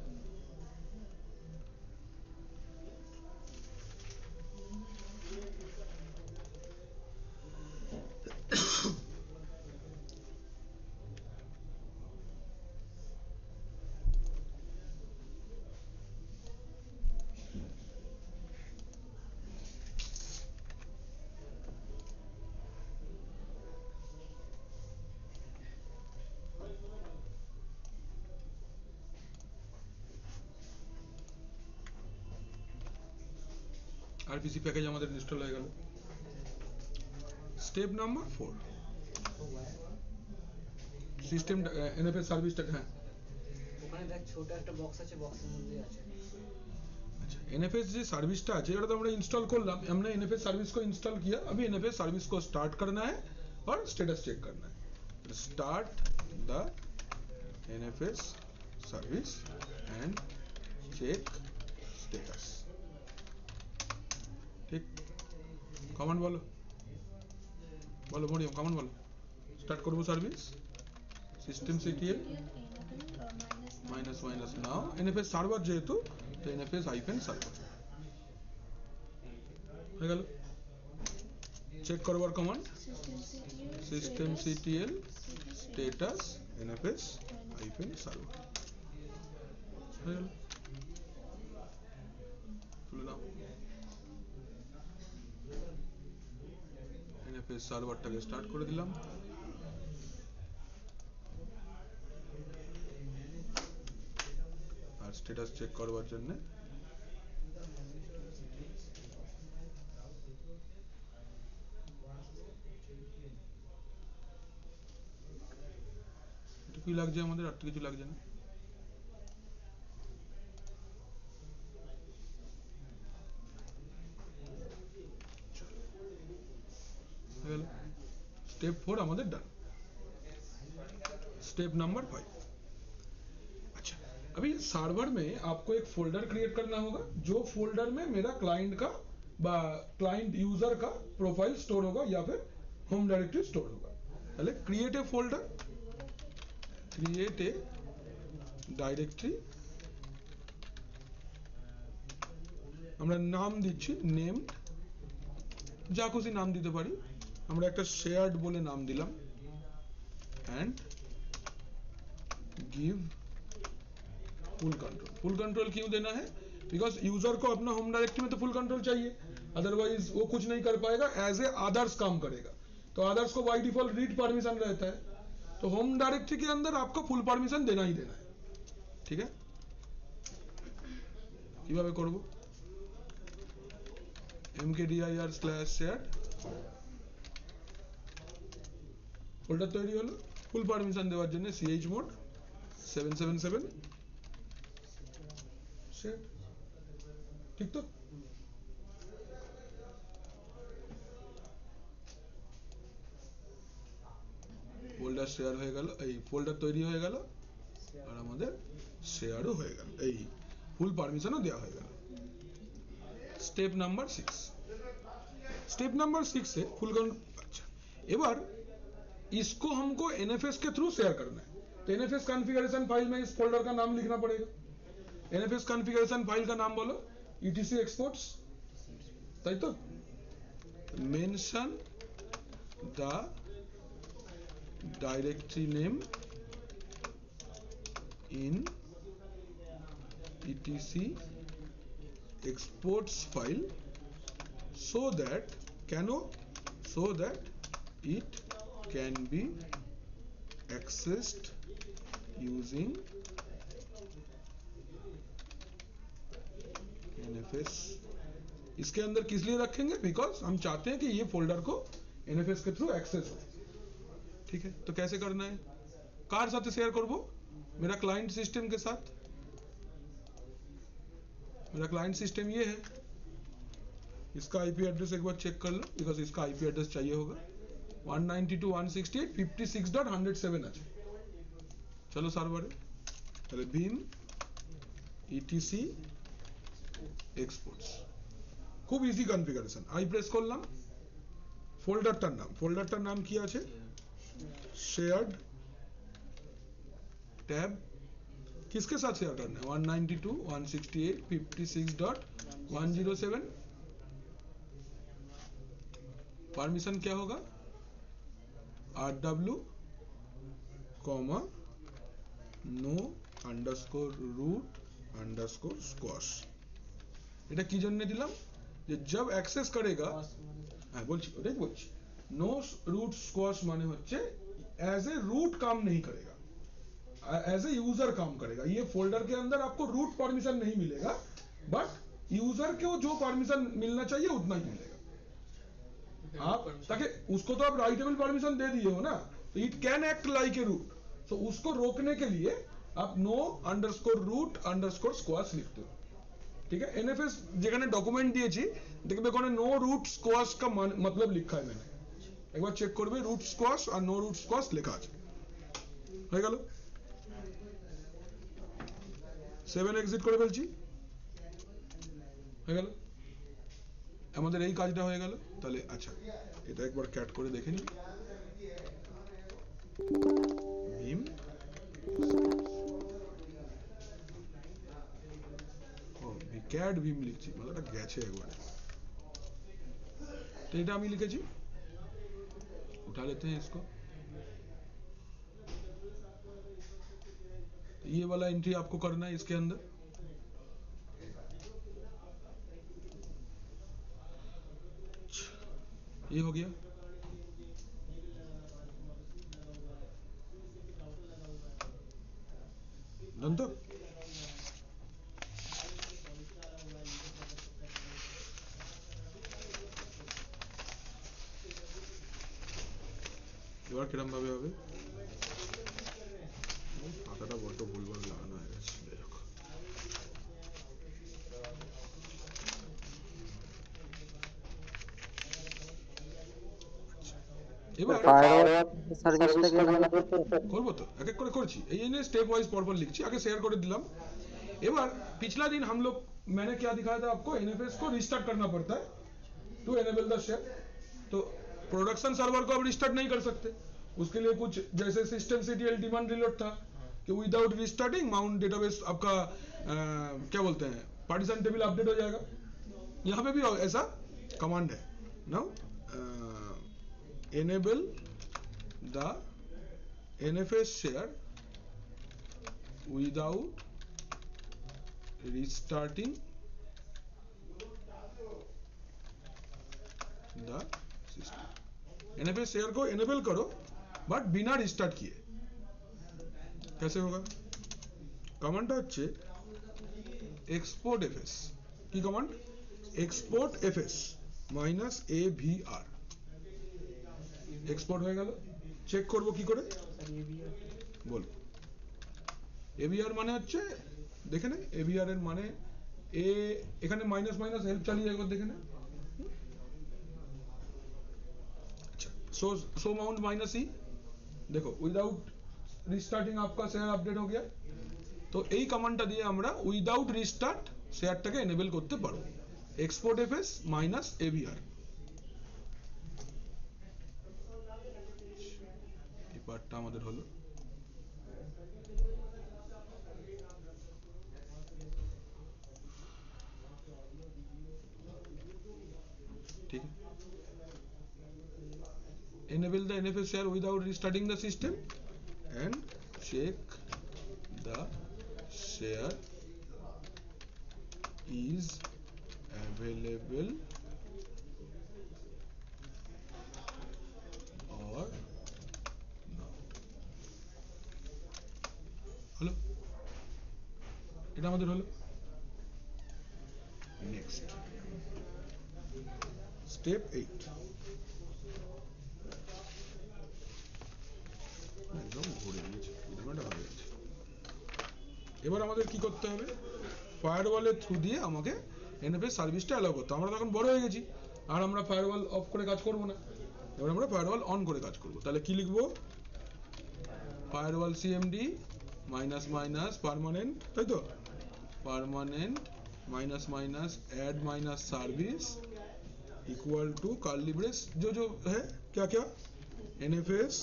RPC প্যাকেজ আমাদের ইনস্টল হয়ে গেল। স্টেপ নাম্বার 4 সিস্টেম NFS সার্ভিসটা, হ্যাঁ ওখানে দেখ ছোট একটা বক্স আছে, বক্সের মধ্যে আছে। अच्छा NFS जो सर्विस टा है तो हमने इंस्टॉल कर लिया, हमने NFS सर्विस को इंस्टॉल किया। अभी NFS सर्विस को स्टार्ट करना है और स्टेटस चेक करना है। Start the NFS service and check status. ठीक, कमांड बोलो बोलो मरियम, कमांड बोलो। स्टार्ट करो service system CTL minus minus now NFS server जेहेतु तो NFS हाइफेन सार्वर হয়ে গেল। চেক করবার command system CTL status NFS hyphen server হয়ে গেল। তুলে নাও NFS সার্ভারটাকে স্টার্ট করে দিলাম। আর স্ট্যাটাস চেক করবার জন্য এটুকুই লাগছে আমাদের, আর তো কিছু লাগছে না। स्टेप 4 हमारे डन। स्टेप नंबर 5, अच्छा अभी सर्वर में आपको एक फोल्डर क्रिएट करना होगा, जो फोल्डर में मेरा क्लाइंट का क्लाइंट यूजर का प्रोफाइल स्टोर होगा या फिर होम डायरेक्टरी स्टोर होगा। पहले create a folder, create a directory, আমরা নাম দিচ্ছি নেমড, যা খুশি নাম দিতে পারি, আমরা একটা শেয়ার্ড বলে নাম দিলাম and give full control. Full control क्यों देना है? बिकॉज यूजर को अपना होम डायरेक्टरी में तो फुल कंट्रोल चाहिए, अदरवाइज वो कुछ नहीं कर पाएगा, एज ए अदर्स काम करेगा। तो अदर्स को बाय डिफॉल्ट रीड परमिशन रहता है, तो होम डायरेक्टरी के अंदर आपको फुल परमिशन देना ही देना है। ठीक है, কিভাবে করব? mkdir/shared ফোল্ডার তৈরি হলো। ফুল পারমিশন দেওয়ার জন্য chmod 777 shared, ঠিক তো? ফোল্ডার শেয়ার হয়ে গেল, এই ফোল্ডার তৈরি হয়ে গেল আর আমাদের শেয়ারও হয়ে গেল, এই ফুল পারমিশনও দেওয়া হয়ে গেল। स्टेप नंबर 6, स्टेप नंबर 6 से फुल अच्छा एबार इसको हमको NFS के थ्रू शेयर करना है, तो NFS कॉन्फ़िगरेशन फाइल में इस फोल्डर का नाम लिखना पड़ेगा। NFS कॉन्फ़िगरेशन फाइल का नाम बोलो etc exports, ताई तो mention the directory name in etc exports file so that it can be accessed using NFS। इसके अंदर किस लिए रखेंगे? बिकॉज हम चाहते हैं कि ये फोल्डर को NFS के थ्रू एक्सेस हो। ठीक है, तो कैसे करना है? कार साथ शेयर करबो, मेरा क्लाइंट सिस्टम के साथ। मेरा क्लाइंट सिस्टम ये है, इसका आईपी एड्रेस एक बार चेक कर लो, बिकॉज इसका आईपी एड्रेस चाहिए होगा 192.168.56.107 আছে। चलो সার্ভারে তাহলে bin etc exports খুব ইজি কনফিগারেশন। আই প্রেস করলাম, ফোল্ডারটার নাম কি আছে? Shared tab. किसके साथ शेयर करना है? 192.168.56.107। परमिशन क्या होगा? rw comma no underscore root underscore squash. এটা কি জন্য দিলাম? যে जब অ্যাক্সেস करेगा, হ্যাঁ বলছি, ওটাই বলছি। नो रूट स्क्वाश माने হচ্ছে एज ए रूट काम नहीं करेगा, एज ए यूजर काम करेगा। ये फोल्डर के अंदर आपको रूट परमिशन नहीं मिलेगा, बट यूजर को जो परमिशन मिलना चाहिए उतना ही मिलेगा। आप ताकि उसको तो आप राइटेबल परमिशन दे दिए हो ना, तो it can act like a root. तो उसको रोकने के लिए आप no underscore root underscore squash लिखते हो, ठीक है। एनएफएस যেখানে ডকুমেন্ট দিয়েছি দেখবে ওখানে নো रूट स्क्वाश का मतलब लिखा है मैंने, একবার চেক করবে रूट स्क्वाश আর नो रूट स्क्वाश লেখা আছে। হয়ে গেল, 7 এক্সিট করে ফেলছি, হয়ে গেল আমাদের এই কাজটা হয়ে গেল। তাহলে আচ্ছা এটা একবার ক্যাট করে দেখে নিই। ভীম ক্যাট ভীম লিখছি, মাথাটা গেছে একবার। তো এটা আমি লিখেছি, उठा लेते हैं इसको। ये वाला एंट्री आपको करना है इसके अंदर। ये हो गया, डन। तो এবার কিরম ভাবে হবে? পাতাটা বড্ড ভুলভাল লাগানো হয়ে গেছে। এবার করবো তো, এক এক করে করছি, এই জন্য स्टेप वाइज পরপর लिखছি। आगे शेयर করে दिलाम। এবার पिछला दिन हम लोग मैंने क्या दिखाया था आपको? एनएफएस को रिस्टार्ट करना पड़ता है टू एनेबल द शेयर। तो प्रोडक्शन सर्वर को अब रिस्टार्ट नहीं कर सकते, उसके लिए कुछ जैसे सिस्टम सीटीएल डिमांड रिलोड था कि विदाउट रिस्टार्टिंग माउंट डेटाबेस आपका क्या बोलते हैं, पार्टीशन टेबल अपडेट हो जाएगा। यहाँ पे भी ऐसा कमांड है, now enable the NFS share without restarting the system। NFS share को enable करो बट बिना रिस्टार्ट किए। कैसे होगा? कमांडটা হচ্ছে export fs। কি command? export fs -avr। Export হয়ে গেল। চেক করব কি করে? বল। এভিআর মানে হচ্ছে, দেখে নে এভিআর এর মানে এ, এখানে মাইনাস মাইনাস হেল্প চালিয়ে একবার দেখে নে। अच्छा सो माउंट माइनस ई, देखो विदाउट रिस्टार्टिंग आपका शेयर अपडेट हो गया। तो এই কমান্ডটা দিয়ে আমরা উইদাউট রিস্টার্ট শেয়ারটাকে এনেবল করতে পারবো। Export FS -avr। পার্টটা আমাদের হলো। ठीक है, enable the NFS share without restarting the system and check the share is available or হলো, এটা আমাদের হলো। Next step 8। একদম ঘুরে দিয়েছে, ভিডিওটা ভালো আছে। এবার আমাদের কি করতে হবে? ফায়ারওয়ালের থ্রু দিয়ে আমাকে এনএফএস সার্ভিসটা অ্যালাউ করতে। আমরা তখন বড় হয়ে গেছি, আর আমরা ফায়ারওয়াল অফ করে কাজ করব না, এবার আমরা ফায়ারওয়াল অন করে কাজ করব। তাহলে কি লিখবো? Firewall CMD minus minus permanent, তাই তো, permanent minus minus add minus service equal to curly brace जो है क्या क्या NFS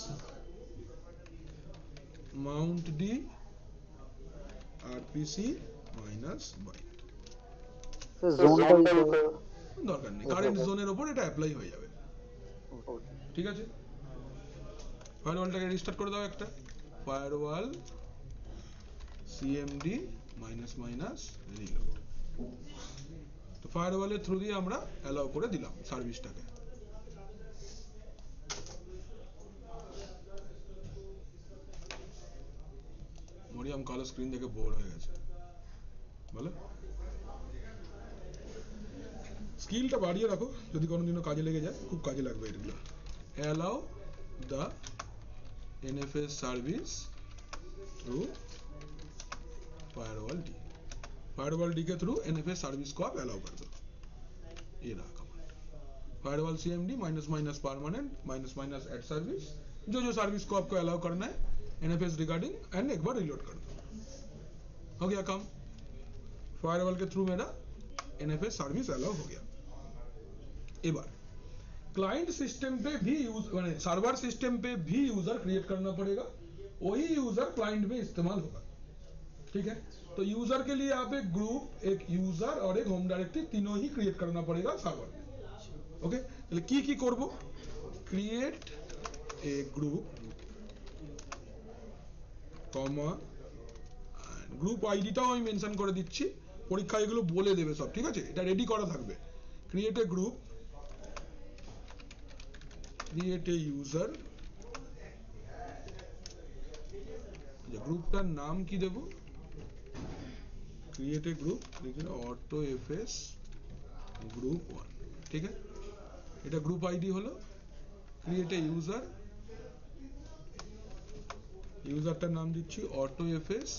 mount D RPC minus bind জোনটা দরকার নেই কারেন্ট জোনের উপর এটা অ্যাপ্লাই হয়ে যাবে ঠিক আছে ফায়ারওয়ালটাকে রিস্টার্ট করে দাও একটা firewall CMD minus minus reload তো ফায়ারওয়ালের থ্রু দিয়ে আমরা অ্যালাউ করে দিলাম সার্ভিসটাকে মরিয়াম কালো স্ক্রিন দেখে বোর হয়ে গেছে বলো স্কিলটা বাড়িয়ে রাখো যদি কোনোদিনও কাজে লেগে যায় খুব কাজে লাগবে এগুলো allow the NFS service through firewall D firewall D के थ्रू NFS सर्विस को आप अलाउ कर दो ये रहा command firewall CMD minus minus permanent minus minus add service जो सर्विस को आपको अलाउ करना है NFS रिगार्डिंग एंड एक बार रिलोड कर दो हो गया काम फायरवॉल के थ्रू मेरा NFS सर्विस अलाउ हो गया एक बार क्लाइंट सिस्टम पे भी सर्वर सिस्टम पे भी यूजर क्रिएट करना पड़ेगा वही यूजर क्लाइंट में इस्तेमाल होगा ठीक है तो यूजर के लिए आप एक ग्रुप एक यूजर और एक होम डायरेक्टरी तीनों ही क्रिएट करना पड़ेगा सर्वर में ओके তাহলে কি করব create a group comma group আইডিটাও আমি মেনশন করে দিচ্ছি পরীক্ষা এগুলো বলে দেবে সব ঠিক আছে এটা রেডি করা থাকবে create a group create a user গ্রুপটার নাম কি দেব ক্রিয়েট এ গ্রুপ লিখে অটো এফএস গ্রুপ 1 ঠিক আছে এটা গ্রুপ আইডি হলো ক্রিয়েট এ ইউজার ইউজারটার নাম দিচ্ছি অটো এফএস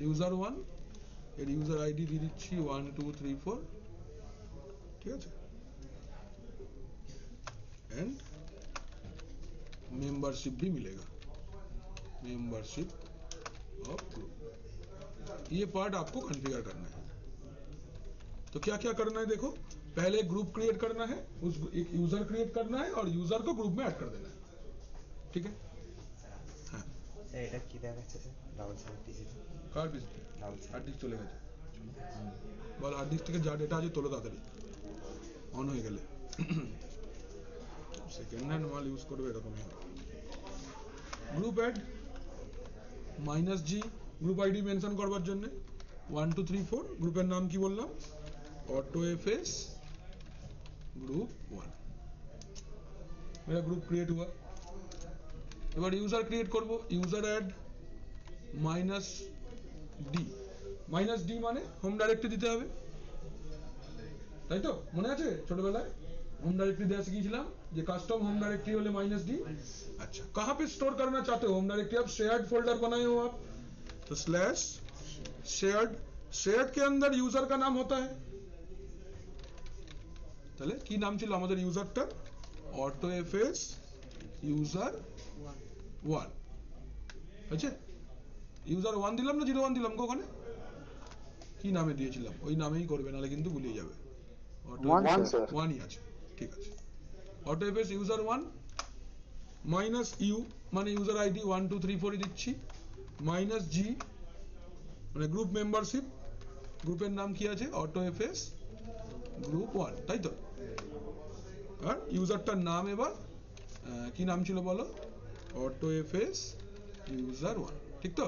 ইউজার 1 এর ইউজার আইডি দিয়ে দিচ্ছি 1 2 3 4 ঠিক আছে एंड मेंबरशिप भी मिलेगा मेंबरशिप ऑफ ग्रुप ये पार्ट आपको कॉन्फ़िगर करना है तो क्या क्या करना है देखो पहले ग्रुप क्रिएट करना है उस एक यूजर क्रिएट करना है और यूजर को ग्रुप में ऐड कर देना है ठीक है हाँ এটা কি দেখাচ্ছে স্যার ডাবল সাইড টিসি কার পিস হার্ড ডিস্ক চলে গেছে বল হার্ড ডিস্ক থেকে যা ডেটা আছে তোলো তাড়াতাড়ি অন হয়ে গেলে সেকেন্ড হ্যান্ড মাল ইউজ করবে এরকমই হবে গ্রুপ অ্যাড মাইনাস জি গ্রুপ আইডি মেনশন করবার জন্য 1 2 3 4 গ্রুপের নাম কি বললাম ऑटो एफएस ग्रुप 1 मेरा ग्रुप क्रिएट हुआ এবার ইউজার ক্রিয়েট করব ইউজার অ্যাড মাইনাস ডি মানে হোম ডাইরেক্টরি দিতে হবে তাই তো মনে আছে ছোটবেলায় होम डायरेक्टरी देना सीखिएছিলাম যে কাস্টम होम डायरेक्टरी होले -d अच्छा कहां पे स्टोर करना चाहते हो होम डायरेक्टरी आप शेयर्ड फोल्डर बनाए हो आप तो स्लैश शेयर्ड के अंदर यूजर का नाम होता है তাহলে কি নাম ছিল আমাদের ইউজারটা অটো এফএস ইউজার 1 আচ্ছা ইউজার 1 দিলাম না 01 দিলাম ওখানে কি নামে দিয়েছিলাম ওই নামেই করবে নালে কিন্তু ভুলিয়ে যাবে অটো 1 ই আছে ঠিক আছে auto FS user 1 minus U মানে ইউজার আইডি 1 2 3 4 দিচ্ছি মাইনাস জি মানে গ্রুপ মেম্বারশিপ গ্রুপের নাম কি আছে অটো এফএস গ্রুপ 1 তাই তো আর ইউজারটার নাম এবার কি নাম ছিল বলো অটো এফএস ইউজার 1 ঠিক তো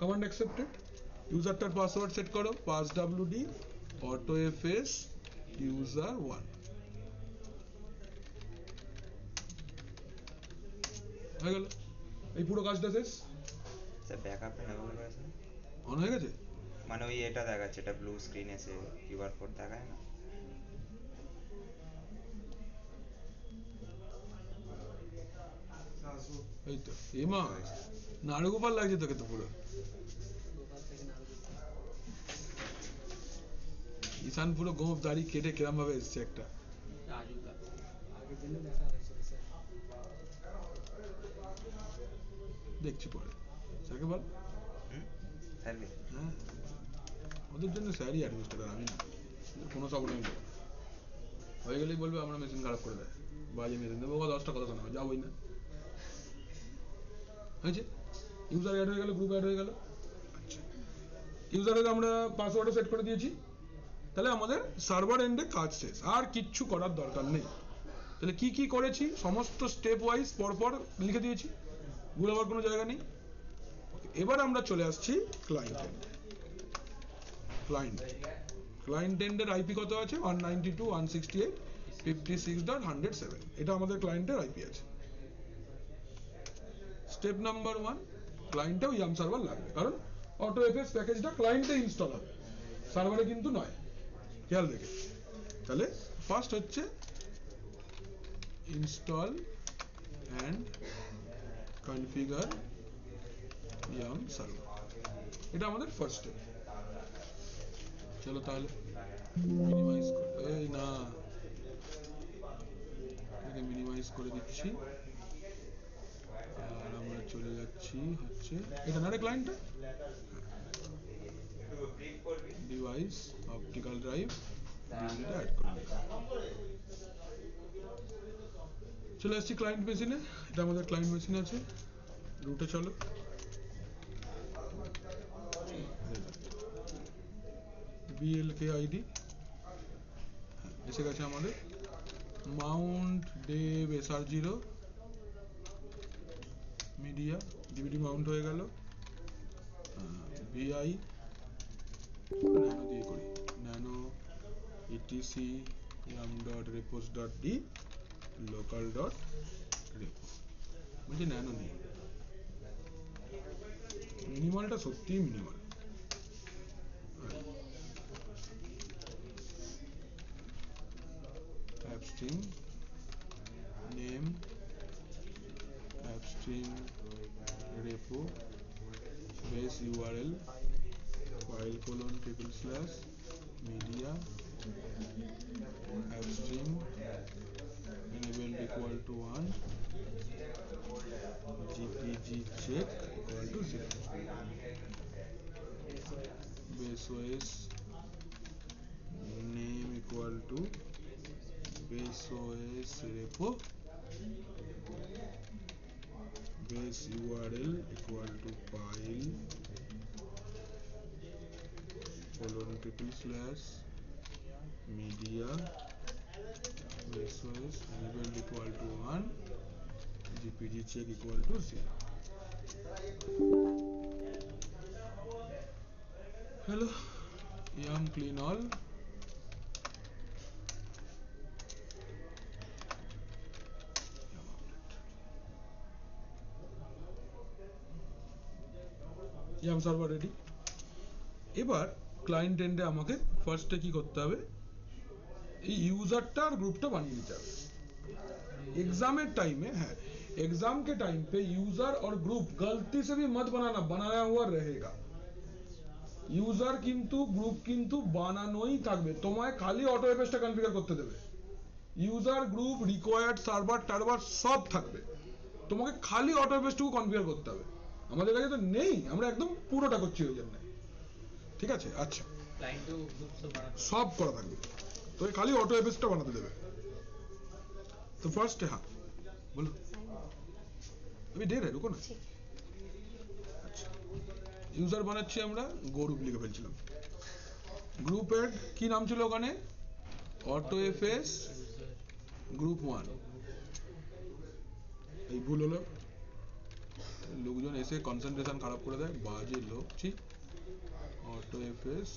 কমান্ড অ্যাকসেপ্টেড ইউজারটার পাসওয়ার্ড সেট করো pass WD auto FS user 1 হয়ে গেল এই পুরো কাজটা শেষ স্যার ব্যাকআপ এনেবল করেছেন অন হয়ে গেছে মানে ওই এটা দেখাচ্ছে এটা ব্লু স্ক্রিন এসে কিউআর কোড দেখায় না এই তো এমা নাড়ুগোপাল লাগছে তোকে তো পুরো ঈশান পুরো গোঁফ দাড়ি কেটে কিরম ভাবে এসছে একটা আজুকা আগের দিনে দেখা হয়েছিল স্যার দেখছি পরে স্যারকে বল স্যার হ্যাঁ ওদের জন্য স্যারই অ্যাডমিনিস্ট্রেটর, আমি না, কোনো সাপোর্ট নেই। হয়ে গেলেই বলবে আমরা মেশিন খারাপ করে দেয়, বাজে মেশিন দেবো, 10টা কথা শোনাবে, যাবোই না। হয়েছে, ইউজার অ্যাড হয়ে গেল, গ্রুপ অ্যাড হয়ে গেল। আচ্ছা, ইউজারের আমরা পাসওয়ার্ডও সেট করে দিয়েছি, তাহলে আমাদের সার্ভার এন্ডে কাজ শেষ, আর কিচ্ছু করার দরকার নেই। তাহলে কি কি করেছি সমস্ত স্টেপ ওয়াইজ পরপর লিখে দিয়েছি, ভুল হওয়ার কোনো জায়গা নেই। এবার আমরা চলে আসছি ক্লায়েন্ট এন্ডে। ক্লায়েন্ট এন্ডের আইপি কত আছে? 192.168.56.107, এটা আমাদের ক্লায়েন্টের আইপি আছে। স্টেপ নাম্বার 1, ক্লায়েন্টেও ইয়াম সার্ভার লাগবে, কারণ অটো এফএস প্যাকেজটা ক্লায়েন্টে ইনস্টল হবে, সার্ভারে কিন্তু নয়, খেয়াল রেখে। তাহলে ফার্স্ট হচ্ছে install and configure yum server, এটা আমাদের ফার্স্ট স্টেপ। চলো তাহলে মিনিমাইজ এই না, এটাকে মিনিমাইজ করে দিচ্ছি, আর আমরা চলে যাচ্ছি হচ্ছে এটা না রে ক্লায়েন্টটা, ডিভাইস অপটিক্যাল ড্রাইভ, এটা অ্যাড করে দিই। চলে আসছি ক্লায়েন্ট মেশিনে, এটা আমাদের ক্লায়েন্ট মেশিন আছে। রুটে চলো, বিএলকে আইডি এসে গেছে আমাদের। Mount Dave SR0 media DVD Mount হয়ে গেল। ভিআই ন্যানো দিয়ে করি, ন্যানো etc yum.repos.d local.repo, বলছি ন্যানো নেই, মিনিমালটা সত্যিই minimal. AppStream name, AppStream repo, base URL, file colon / media, upstream enabled equal to 1, gpg check equal to 0, base OS name equal to base OS repo, base URL equal to file colon / media, base OS enabled equal to 1, gpg check equal to 0. Hello, yum clean all, yum server ready. এবার client এন্ডে আমাকে ফার্স্টে কি করতে হবে, এই ইউজারটা আর গ্রুপটা বানিয়ে নিতে হবে। एग्जाम टाइम में है, एग्जाम के टाइम पे यूजर और ग्रुप गलती से भी मत बनाना, बनाया हुआ रहेगा। ইউজার কিন্তু গ্রুপ কিন্তু বানানোই থাকবে, তোমায় খালি অটো এফএসটা কনফিগার করতে দেবে। ইউজার গ্রুপ রিকোয়ার্ড সার্ভার টার্ভার সব থাকবে, তোমাকে খালি অটো এফএসটুকু কনফিগার করতে হবে। আমাদের কাছে তো নেই, আমরা একদম পুরোটা করছি ওই জন্য। ঠিক আছে, আচ্ছা ক্লায়েন্টও গ্রুপ সব করা থাকবে, তোকে খালি অটো এফএসটা বানাতে দেবে। तो फर्स्ट है, हाँ बोलो, अभी देर है, रुको ना। अच्छा, यूजर বানাচ্ছি আমরা, গ্রুপ লিখে ফেলছিলাম। গ্রুপ এড কি নাম ছিল ওখানে? Auto FS group 1। এই ভুল হলো, লোকজন এসে কনসেন্ট্রেশন খারাপ করে দেয়, বাজে লোক। ঠিক, অটো এফএস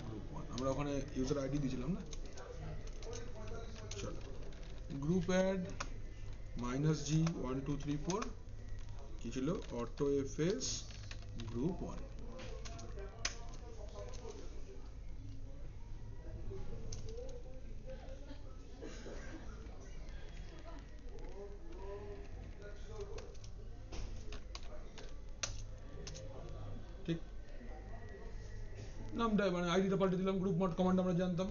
গ্রুপ 1 আমরা ওখানে ইউজার আইডি দিয়েছিলাম না। চলো, গ্রুপ অ্যাড -g 1 2 3 4 কি ছিল? Auto FS group 1। ঠিক, নামটা মানে আইডিটা পাল্টে দিলাম, গ্রুপ মড কমান্ড আমরা জানতাম।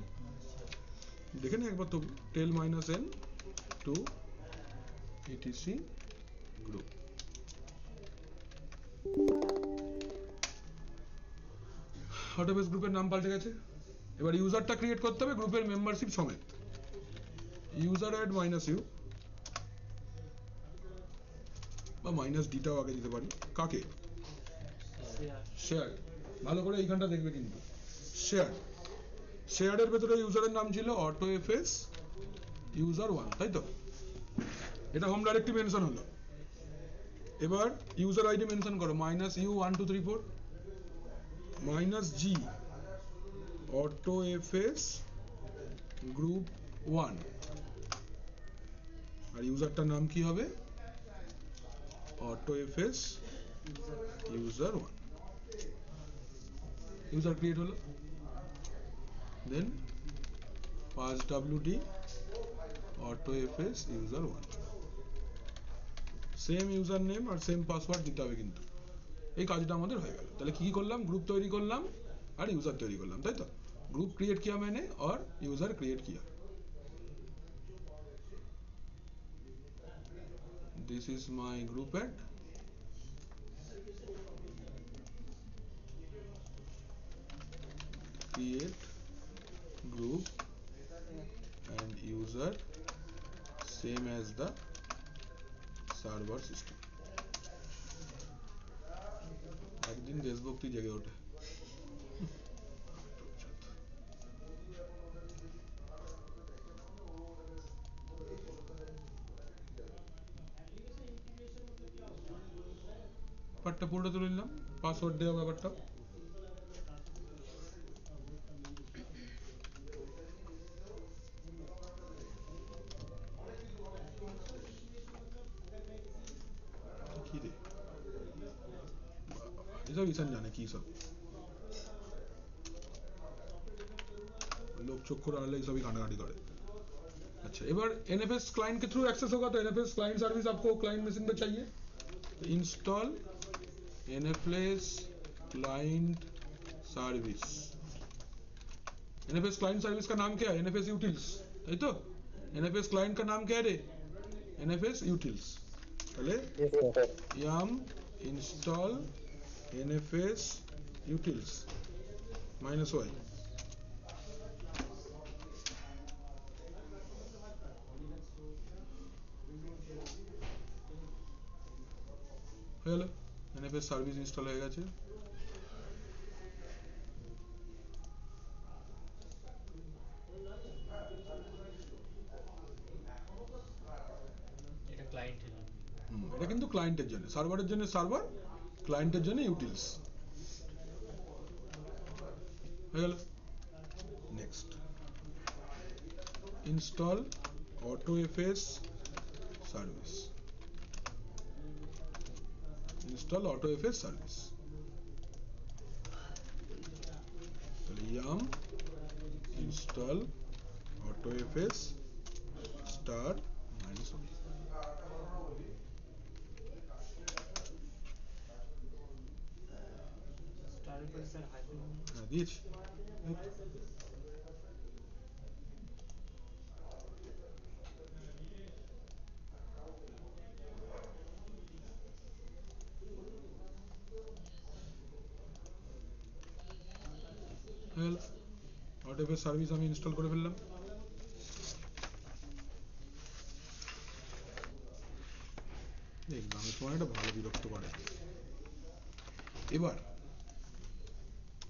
দেখে নি একবার তো, টেল -n to etc গ্রুপ। অটোবেস গ্রুপের নাম পাল্টে গেছে। এবার ইউজারটা ক্রিয়েট করতে হবে গ্রুপের মেম্বারশিপ সমেত। ইউজার অ্যাড মাইনাস ইউ বা মাইনাস ডিটাও আগে দিতে পারি। কাকে? শেয়ার। ভালো করে এইখানটা দেখবে কিন্তু শেয়ার। শেয়ারের ভেতরে ইউজারের নাম ছিল অটো এফএস ইউজার 1, তাই তো? এটা হোম ডাইরেক্টরি মেনশন হলো। এবার ইউজার আইডি মেনশন করো minus U 1 2 3 4 minus G auto FS group 1 আর ইউজারটার নাম কি হবে? Auto FS user 1। User create হলো। Then pass wd auto FS user 1। Same user name আর সেম পাসওয়ার্ড দিতে হবে কিন্তু। এই কাজটা আমাদের হয়ে গেল। তাহলে কি করলাম? গ্রুপ তৈরি করলাম আর ইউজার তৈরি করলাম, তাই তো? ग्रुप क्रिएट किया मैंने और यूजर क्रिएट किया। This is my group add. Create group and user same as the server system। एक दिन देशभक्ति जगे उठे। ব্যাপারটা পুরোটা তুলে নিলাম, পাসওয়ার্ড দেওয়া ব্যাপারটা। কি রে এসব ঈশান জানে কি সব लोग चोख করে आले सभी घाटाघाटी करे। अच्छा एबार NFS क्लाइंट के थ्रू एक्सेस होगा तो NFS क्लाइंट सर्विस आपको क्लाइंट मशीन पे चाहिए। Install NFS client service. NFS client service का नाम क्या है? NFS utils, है तो? NFS क्लाइंट का नाम क्या है रे? NFS utils। चले yum install NFS utils -y। হলো NFS সার্ভিস ইনস্টল হয়ে গেছে। এটা ক্লায়েন্টের জন্য। এটা কিন্তু ক্লায়েন্টের জন্য, সার্ভারের জন্য সার্ভার, ক্লায়েন্টের জন্য ইউটিলস। হয়ে গেল। Next install AutoFS service. install AutoFS service। তাহলে yum install AutoFS star minus -1। স্টারের পরে স্যার হাইফেন হ্যাঁ দিয়েছি। AutoFS সার্ভিস আমি ইনস্টল করে ফেললাম। দেখলাম তোমার একটা ভালো বিরক্ত করে।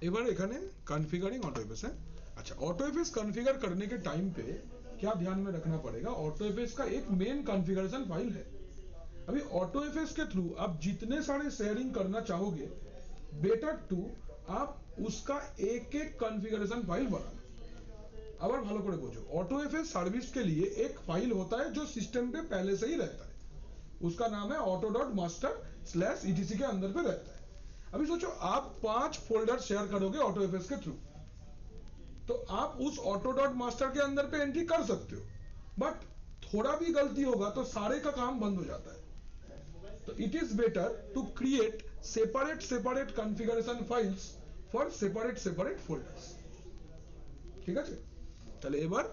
एबार एखाने कॉन्फ़िगरिंग ऑटोएफएस है। अच्छा ऑटोएफएस कॉन्फ़िगर करने के टाइम पे क्या ध्यान में रखना पड़ेगा? ऑटोएफएस का एक मेन कॉन्फ़िगरेशन फाइल है। अभी ऑटोएफएस के थ्रू आप जितने सारे शेयरिंग करना चाहोगे बेटर टू आप उसका एक एक कॉन्फ़िगरेशन फाइल बनाओ। আবার ভালো করে বোঝো, ऑटोएफएस सर्विस के लिए एक फाइल होता है जो सिस्टम पे पहले से ही रहता है, उसका नाम है auto.master/etc के अंदर पे रहता है। अभी सोचो आप 5 फोल्डर शेयर करोगे ऑटोएफएस के थ्रू, तो आप उस auto.master के अंदर पे एंट्री कर सकते हो, बट थोड़ा भी गलती होगा तो सारे का काम बंद हो जाता है। तो it is better to create separate configuration files for separate folders. ठीक আছে? তাহলে এবার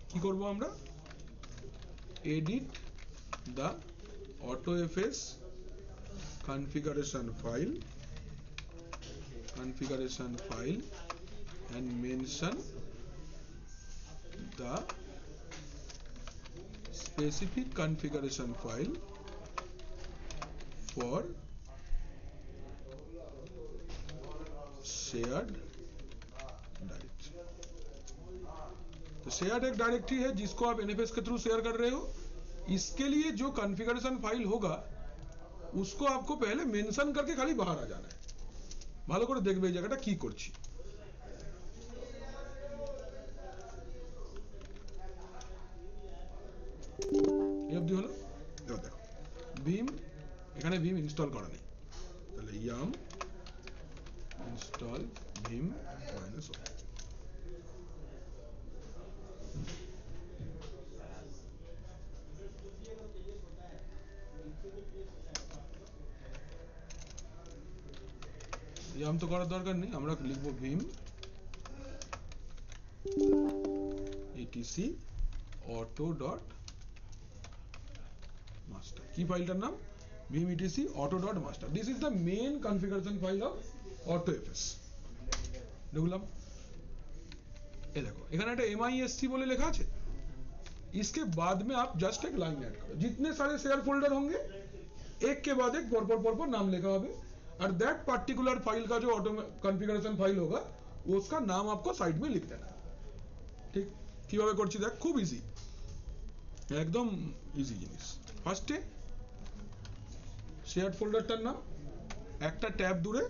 কি করব আমরা? Edit the AutoFS configuration file configuration file and mention the specific configuration file for shared directory. तो शेयर्ड एक डायरेक्टरी है जिसको आप NFS के थ्रू शेयर कर रहे हो. इसके लिए जो कॉन्फ़िगरेशन फाइल होगा उसको आपको पहले मेंशन करके खाली बाहर आ जाना है. ভালো করে দেখবে এই জায়গাটা কি করছি. এই অবধি হলো. এবার দেখো vim এখানে vim ইনস্টল করা নেই, তাহলে yum install vim -o. yum তো করার দরকার নেই, আমরা লিখবো vim etc auto.master. কি ফাইলটার নাম? vim etc auto.master. This is the main configuration file of AutoFS. ढूंढलाम. ये देखो এখানে একটা MISC বলে লেখা আছে. इसके बाद में आप जस्ट एक लाइन ऐड करो. जितने सारे शेयर फोल्डर होंगे एक के बाद एक पर नाम लिखा होगा और दैट पर्टिकुलर फाइल का जो ऑटो कॉन्फ़िगरेशन फाइल होगा उसका नाम आपको साइड में लिख देना है. ঠিক কিভাবে করছি দেখ, খুব ইজি, একদম ইজি জিনিস. ফার্স্টে শেয়ার্ড ফোল্ডারটার নাম, একটা ট্যাব দূরে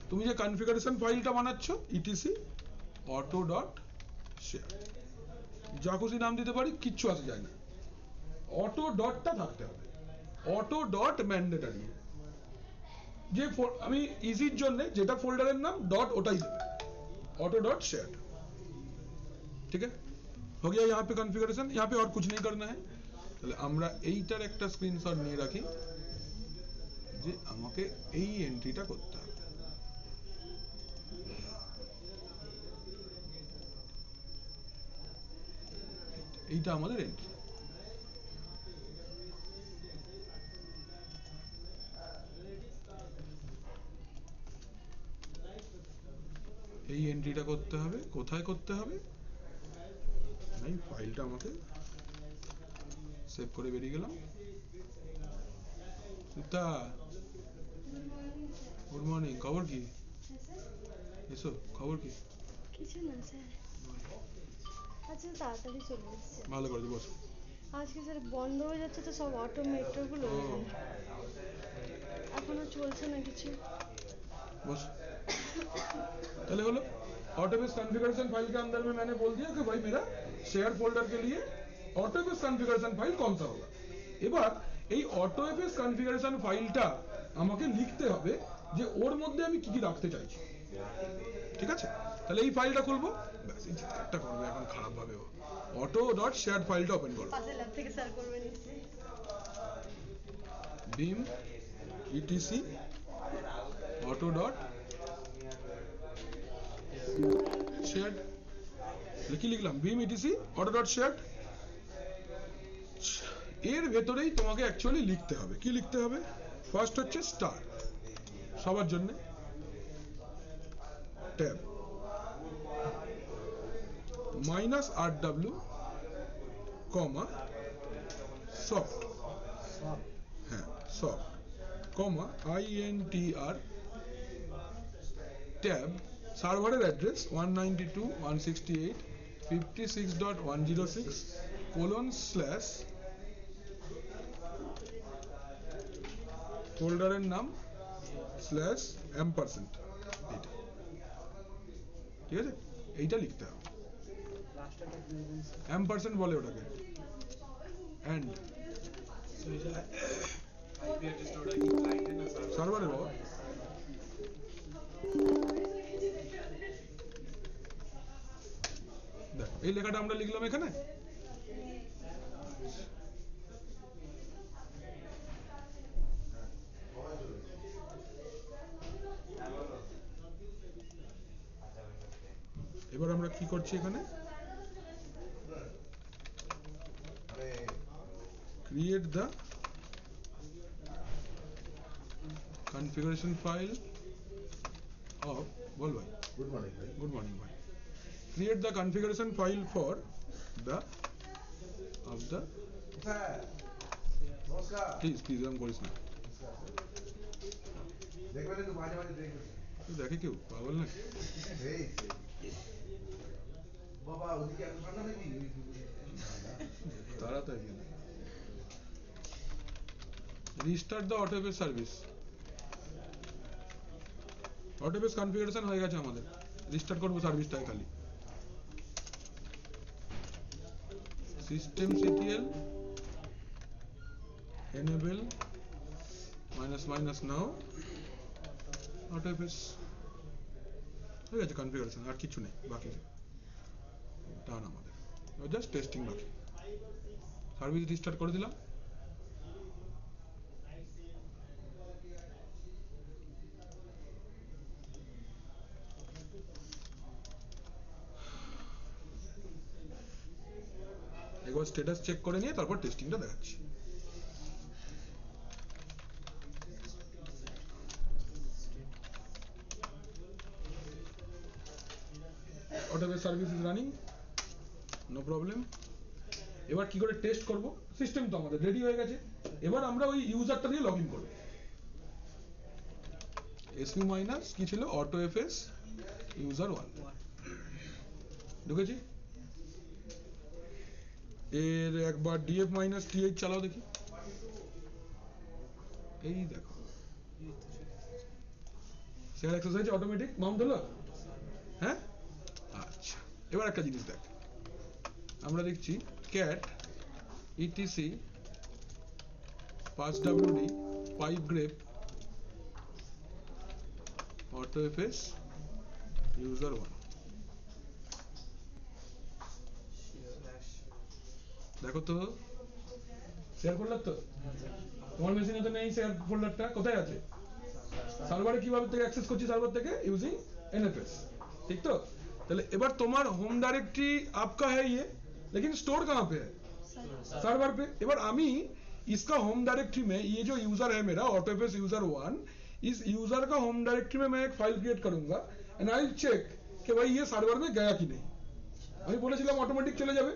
তুমি যে কনফিগারেশন ফাইলটা বানাচ্ছ etc auto.share, যা খুশি নাম দিতে পারি, কিচ্ছু আসে যায় না. অটো ডটটা থাকতে হবে. Auto dot mandatory. যে আমি ইজির জন্য যেটা ফোল্ডারের নাম ডট ওটাই দেবে, auto.share. ठीक है, हो गया यहाँ पे कॉन्फ़िगरेशन. यहाँ पे और कुछ नहीं करना है. তাহলে আমরা এইটার একটা স্ক্রিনশট নিয়ে রাখি যে আমাকে এই এন্ট্রিটা করতে হবে. এইটা আমাদের এন্ট্রি. এই এন্ট্রিটা করতে হবে. কোথায় করতে হবে? এই ফাইলটা আমাকে সেভ করে বেরিয়ে গেলাম. সুতা, গুড মর্নিং. খবর কি? এসো, খবর কি? কিছু না স্যার, আচ্ছা তাড়াতাড়ি চলে এসছে. ভালো করেছো, বসো. আজকে স্যার বন্ধ হয়ে যাচ্ছে তো সব অটো মেট্রোগুলো, এখনো চলছে না কিছু. बस पहले बोलो ऑटोबेस कॉन्फ़िगरेशन फाइल के अंदर में मैंने बोल दिया कि भाई मेरा शेयर फोल्डर के लिए ऑटोबेस कॉन्फ़िगरेशन फाइल कौन सा होगा. এবার এই অটোবেস কনফিগারেশন ফাইলটা আমাকে লিখতে হবে যে ওর মধ্যে আমি কি কি রাখতে চাইছি. ঠিক আছে, তাহলে এই ফাইলটা খুলবো. ব্যাস, এই চিৎকারটা করবে এখন খারাপ ভাবে. ও auto.shared ফাইলটা ওপেন করব. পাশে ল্যাব থেকে স্যার করবে নিশ্চয়ই. vim etc auto.shared লিখলাম vim etc auto.shared. এর ভেতরেই তোমাকে অ্যাকচুয়ালি লিখতে হবে. কি লিখতে হবে? ফার্স্ট হচ্ছে স্টার, সবার জন্য ট্যাব -rw কমা সফট, হ্যাঁ সফট কমা intr ট্যাব সার্ভারের অ্যাড্রেস 192.168.56.106 :/ ফোল্ডারের নাম /ampersand. এইটা ঠিক আছে, এইটা লিখতে হবে. ampersand বলে ওটাকে. and সার্ভারের বাবা দেখ, এই লেখাটা আমরা লিখলাম এখানে. এবার আমরা কি করছি এখানে? create the configuration file of bol bhai Good morning, bhai. good morning bhai create the configuration file for the of the কোথায়? নমস্কার। please এরকম করিস না দেখবেন একটু মাঝে মাঝে দেখবেন। তুই দেখে কেউ পাগল না সেই। বাবা ওদিকে এত ঠান্ডা নাকি? তারা তো এখানে restart the autopay service autopay configuration হয়ে গেছে আমাদের রিস্টার্ট করব সার্ভিসটাকে খালি systemctl enable - now autopay হয়ে গেছে কনফিগারেশন আর কিছু নেই বাকি ডান আমাদের জাস্ট টেস্টিং বাকি সার্ভিস রিস্টার্ট করে দিলাম একবার স্ট্যাটাস চেক করে নিয়ে তারপর টেস্টিংটা দেখাচ্ছি autopay service is running no problem এবার কি করে টেস্ট করব সিস্টেম তো আমাদের রেডি হয়ে গেছে এবার আমরা ওই ইউজারটা দিয়ে লগইন করব su মাইনাস কি ছিল autofs user 1 ঢুকেছি এর একবার df মাইনাস th চালাও দেখি এই দেখো শেয়ার অ্যাক্সেস হয়েছে অটোমেটিক মাউন্ট হলো হ্যাঁ আচ্ছা এবার একটা জিনিস দেখ আমরা দেখছি cat etc passwd pipe grep autofs user 1 দেখো তো শেয়ার করলাম তো তোমার মেশিনে তো নেই শেয়ার ফোল্ডারটা কোথায় আছে সার্ভারে কিভাবে থেকে অ্যাক্সেস করছি সার্ভার থেকে ইউজিং nfs ठीक तो चले एबार तुम्हार होम डायरेक्टरी आपका है ये लेकिन स्टोर कहाँ पे है सर्वर पे एबार आमी इसका होम डायरेक्टरी में ये जो यूजर है मेरा autofs user 1 इस यूजर का होम डायरेक्टरी में मैं एक फाइल क्रिएट करूंगा एंड आई विल चेक कि भाई ये सर्वर में गया कि नहीं আমি বলেছিলাম অটোমেটিক চলে যাবে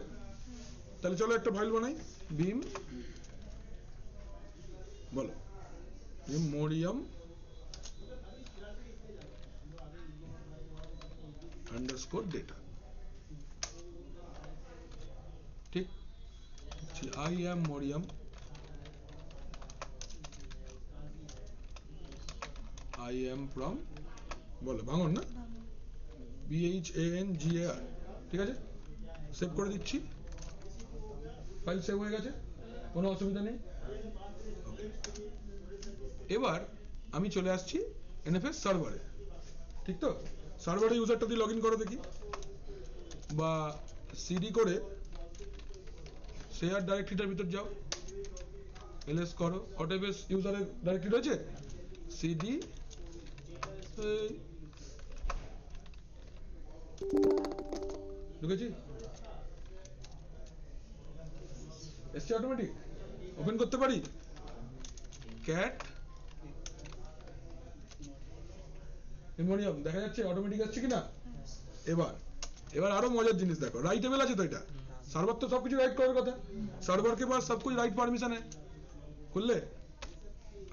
তাহলে চলো একটা ফাইল বানাই beam বলো beam morium underscore data ठीक I am Moriam I am from বলো ভাঙন না BHANGAR ঠিক আছে সেভ করে দিচ্ছি ফাইল সেভ হয়ে গেছে কোনো অসুবিধা নেই এবার আমি চলে আসছি NFS সার্ভারে ঠিক তো সার্ভারে ইউজারটা দিয়ে লগইন করো দেখি বা সিডি করে শেয়ার ডাইরেক্টরিটার ভিতর যাও এলএস করো autofs ইউজারের ডাইরেক্টরি রয়েছে সিডি ঢুকেছি এসছে অটোমেটিক ওপেন করতে পারি ক্যাট মেমোরিয়াম দেখা যাচ্ছে অটোমেটিক আসছে কিনা এবার আরো মজার জিনিস দেখো রাইটেবল আছে তো এটা सर्वर तो सब कुछ राइट कরার কথা सर्वर के पास सब कुछ राइट परमिशन है खुले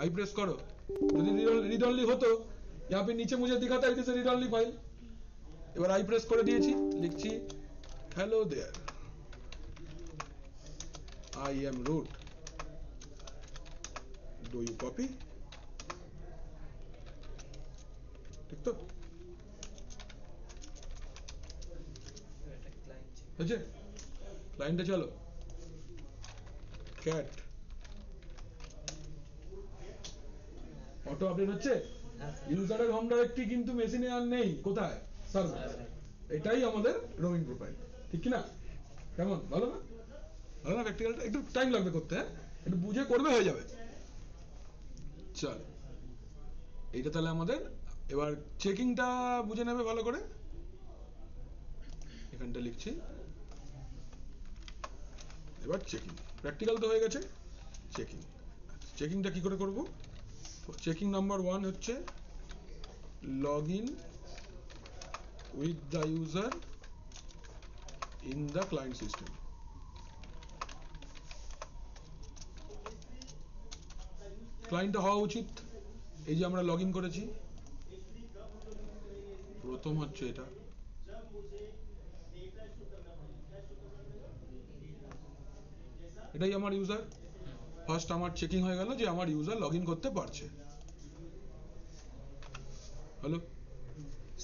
आई प्रेस करो यदि रीड ओनली हो तो यहाँ पे नीचे मुझे दिखाता है इसे रीड ओनली फाइल এবার आई प्रेस করে দিয়েছি লিখছি hello there I am root do you copy ঠিক তো হয়েছে লাইনটা চলো ক্যাট অটো আপডেট হচ্ছে ইউজারের হোম ডাইরেক্টরি কিন্তু মেশিনে আর নেই কোথায় সার্ভার এটাই আমাদের রোমিং প্রোফাইল ঠিক কি না কেমন ভালো না প্র্যাকটিক্যালটা একটু টাইম লাগবে করতে হ্যাঁ একটু বুঝে করবে হয়ে যাবে চল এইটা তাহলে আমাদের এবার চেকিংটা বুঝে নেবে ভালো করে এখানটা লিখছি এবার চেকিং প্র্যাকটিক্যাল তো হয়ে গেছে চেকিংটা কি করে করব চেকিং নাম্বার 1 হচ্ছে log in with the user in the client system. ক্লায়েন্টটা হওয়া উচিত এই যে আমরা লগ ইন করেছি, প্রথম হচ্ছে এটা, এটাই আমার ইউজার। ফার্স্ট আমার চেকিং হয়ে গেল যে আমার ইউজার লগ ইন করতে পারছে। Hello,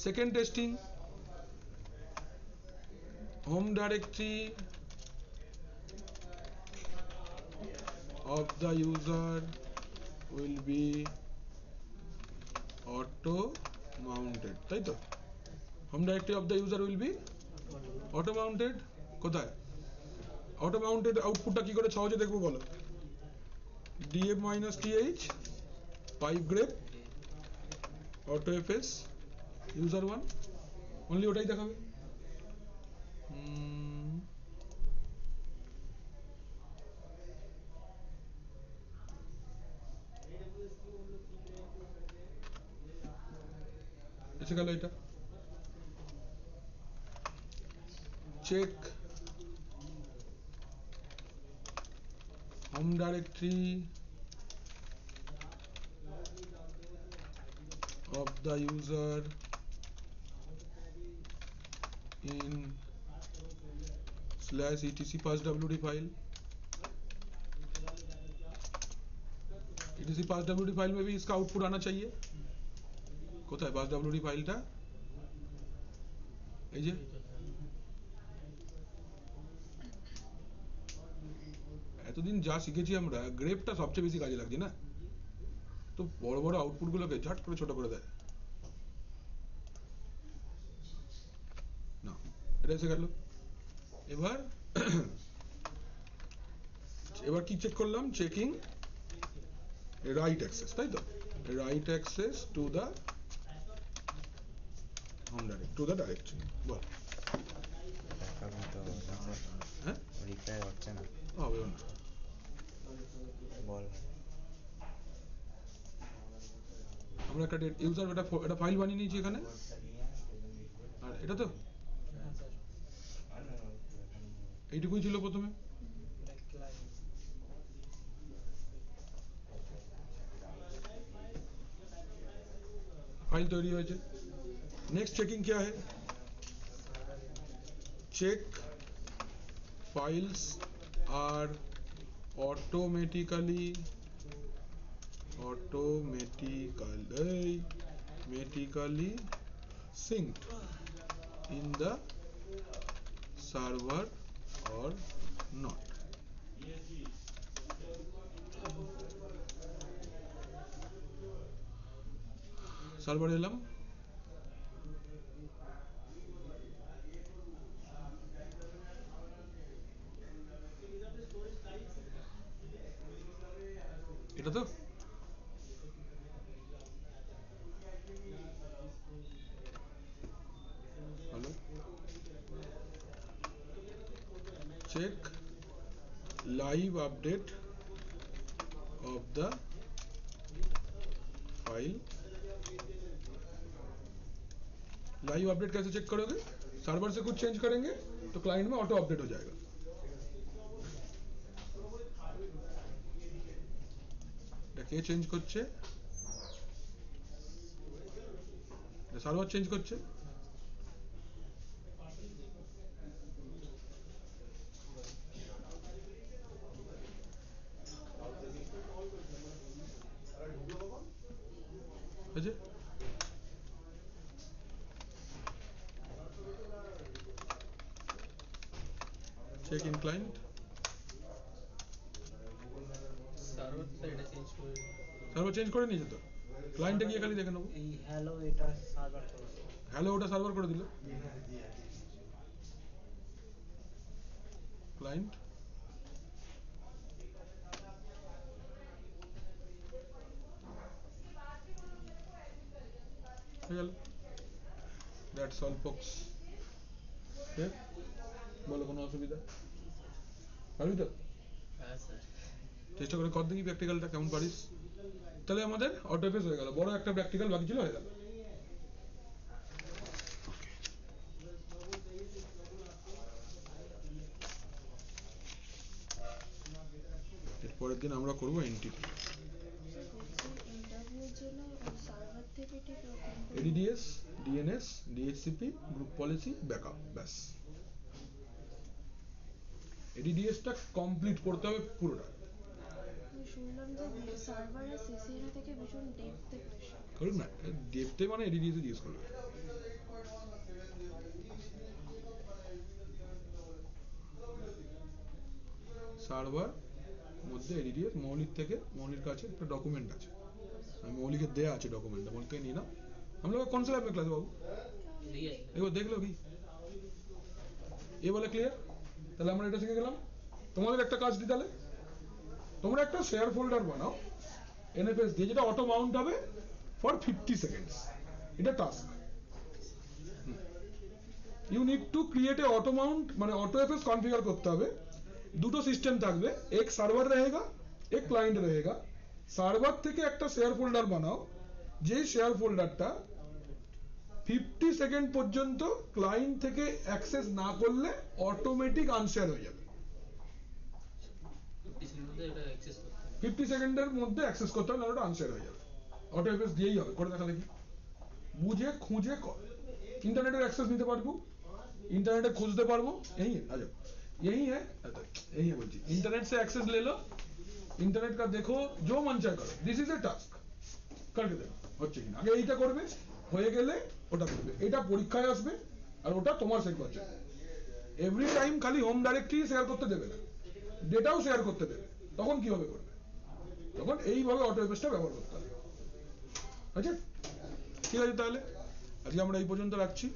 second testing, home directory of the user will be auto mounted, তাই তো? Home directory of the user will be auto mounted। কোথায় auto mounted আউটপুটটা কি করে সহজে দেখবো বলো? df-th 5 grep auto fs user 1, only ওটাই দেখাবে। এসে গেল এটা। Check home directory of the user in /etc passwd file। etc passwd file में भी इसका आउटपुट आना चाहिए। কোথায় passwd ফাইলটা? এই যে এতদিন যা শিখেছি আমরা, গ্রেপটা সবচেয়ে বেশি কাজে লাগছে না? তো বড় বড় আউটপুট গুলোকে ঝট করে ছোট করে দেয় না। এটা এসে গেল। এবার এবার কি চেক করলাম? চেকিং রাইট অ্যাক্সেস, তাই তো? Write access to the home directory, to the directory. বল দেখাবি তো না স্যার, হ্যাঁ রিপ্লাই হচ্ছে না, হবে না। বল আমরা একটা ইউজার একটা ফাইল বানিয়ে নিয়েছি এখানে, আর এটা তো এইটুকুই ছিল প্রথমে। फाइल तैयारी হয়েছে। नेक्स्ट चेकिंग क्या है? Check files are automatically synced in the server or not। সার্ভার এলাম, এটা তো হ্যালো, check live update of the file. Live update कैसे चेक करोगे? सर्वर से कुछ चेंज करेंगे तो क्लाइंट में ऑटो अपडेट हो जाएगा। কে চেঞ্জ করছে? সার্ভার চেঞ্জ করছে। বুঝে? Check in client, server change করে নিয়েছে তো, ক্লায়েন্টে গিয়ে খালি দেখে নেবো। এই হ্যালো এটা সার্ভার করেছে, হ্যালো ওটা সার্ভার করে দিল ক্লায়েন্ট। হয়ে গেল। That's all folks. বলো কোনো অসুবিধা? পারবি তো? হ্যাঁ স্যার। চেষ্টা করে কর দেখি প্র্যাকটিক্যালটা কেমন পারিস। তাহলে আমাদের অটোফেস হয়ে গেল, বড় একটা প্র্যাকটিক্যাল বাকি ছিল, হয়ে গেল। পরের দিন আমরা করব এনটিপি ইন্টারভিউর জন্য সার্ভার থেকে ঠিক ওরকম ADDS DNS DHCP group policy backup ব্যাস এডিডিএসটা কমপ্লিট করতে হবে পুরোটা আমি শুনলাম যে সার্ভারে সিসিএনএ থেকে ভীষণ ডেপথে প্রেশার করুন না ডেপথে মানে এডিডিএস জিজ্ঞেস করবে সার্ভার মধ্যে এডিডিএস মৌলির কাছে একটা ডকুমেंट আছে আমি মৌলিকে দেয়া আছে ডকুমেंट মৌলিকে নিয়ে নাও हम लोग कौन सा लैब में क्लास बाबू लिया एक बार देख लो কি এ বলে ক্লিয়ার তাহলে আমরা এটা শিখে গেলাম তোমাদের একটা কাজ দিই তাহলে তোমরা একটা শেয়ার ফোল্ডার বানাও এনএফএস দিয়ে যেটা অটো মাউন্ট হবে ফর 50 সেকেন্ডস এটা task you need to create a auto mount মানে অটো এফএস কনফিগার করতে হবে দুটো সিস্টেম থাকবে এক সার্ভার रहेगा এক ক্লায়েন্ট रहेगा সার্ভার থেকে একটা শেয়ার ফোল্ডার বানাও যেই শেয়ার ফোল্ডারটা 50 সেকেন্ড পর্যন্ত ক্লায়েন্ট থেকে অ্যাক্সেস না করলে অটোমেটিক আনশেয়ার হয়ে যাবে 50 মধ্যে এটা অ্যাক্সেস করতে হবে 50 সেকেন্ডের মধ্যে অ্যাক্সেস করতে হবে নাহলে ওটা আনশেয়ার হয়ে যাবে অটো এফএস দিয়েই হবে করে দেখালে কি বুঝে খুঁজে কর इंटरनेटेर एक्सेस নিতে পারবো इंटरनेटे খুঁজতে পারবো यही है आ जाओ यही है बोलছি इंटरनेट से एक्सेस ले लो इंटरनेट का देखो जो मन चाहे करो दिस इज ए टास्क करके দেখো হচ্ছে কিনা আগে এইটা করবে হয়ে গেলে ওটা করবে এটা পরীক্ষায় আসবে আর ওটা তোমার সেট করছে এভরি টাইম খালি হোম ডাইরেক্টরি শেয়ার করতে দেবে না ডেটাও শেয়ার করতে দেবে তখন কিভাবে করবে তখন এইভাবে অটো এফএসটা ব্যবহার করতে হবে আচ্ছা ঠিক আছে তাহলে আজকে আমরা এই পর্যন্ত রাখছি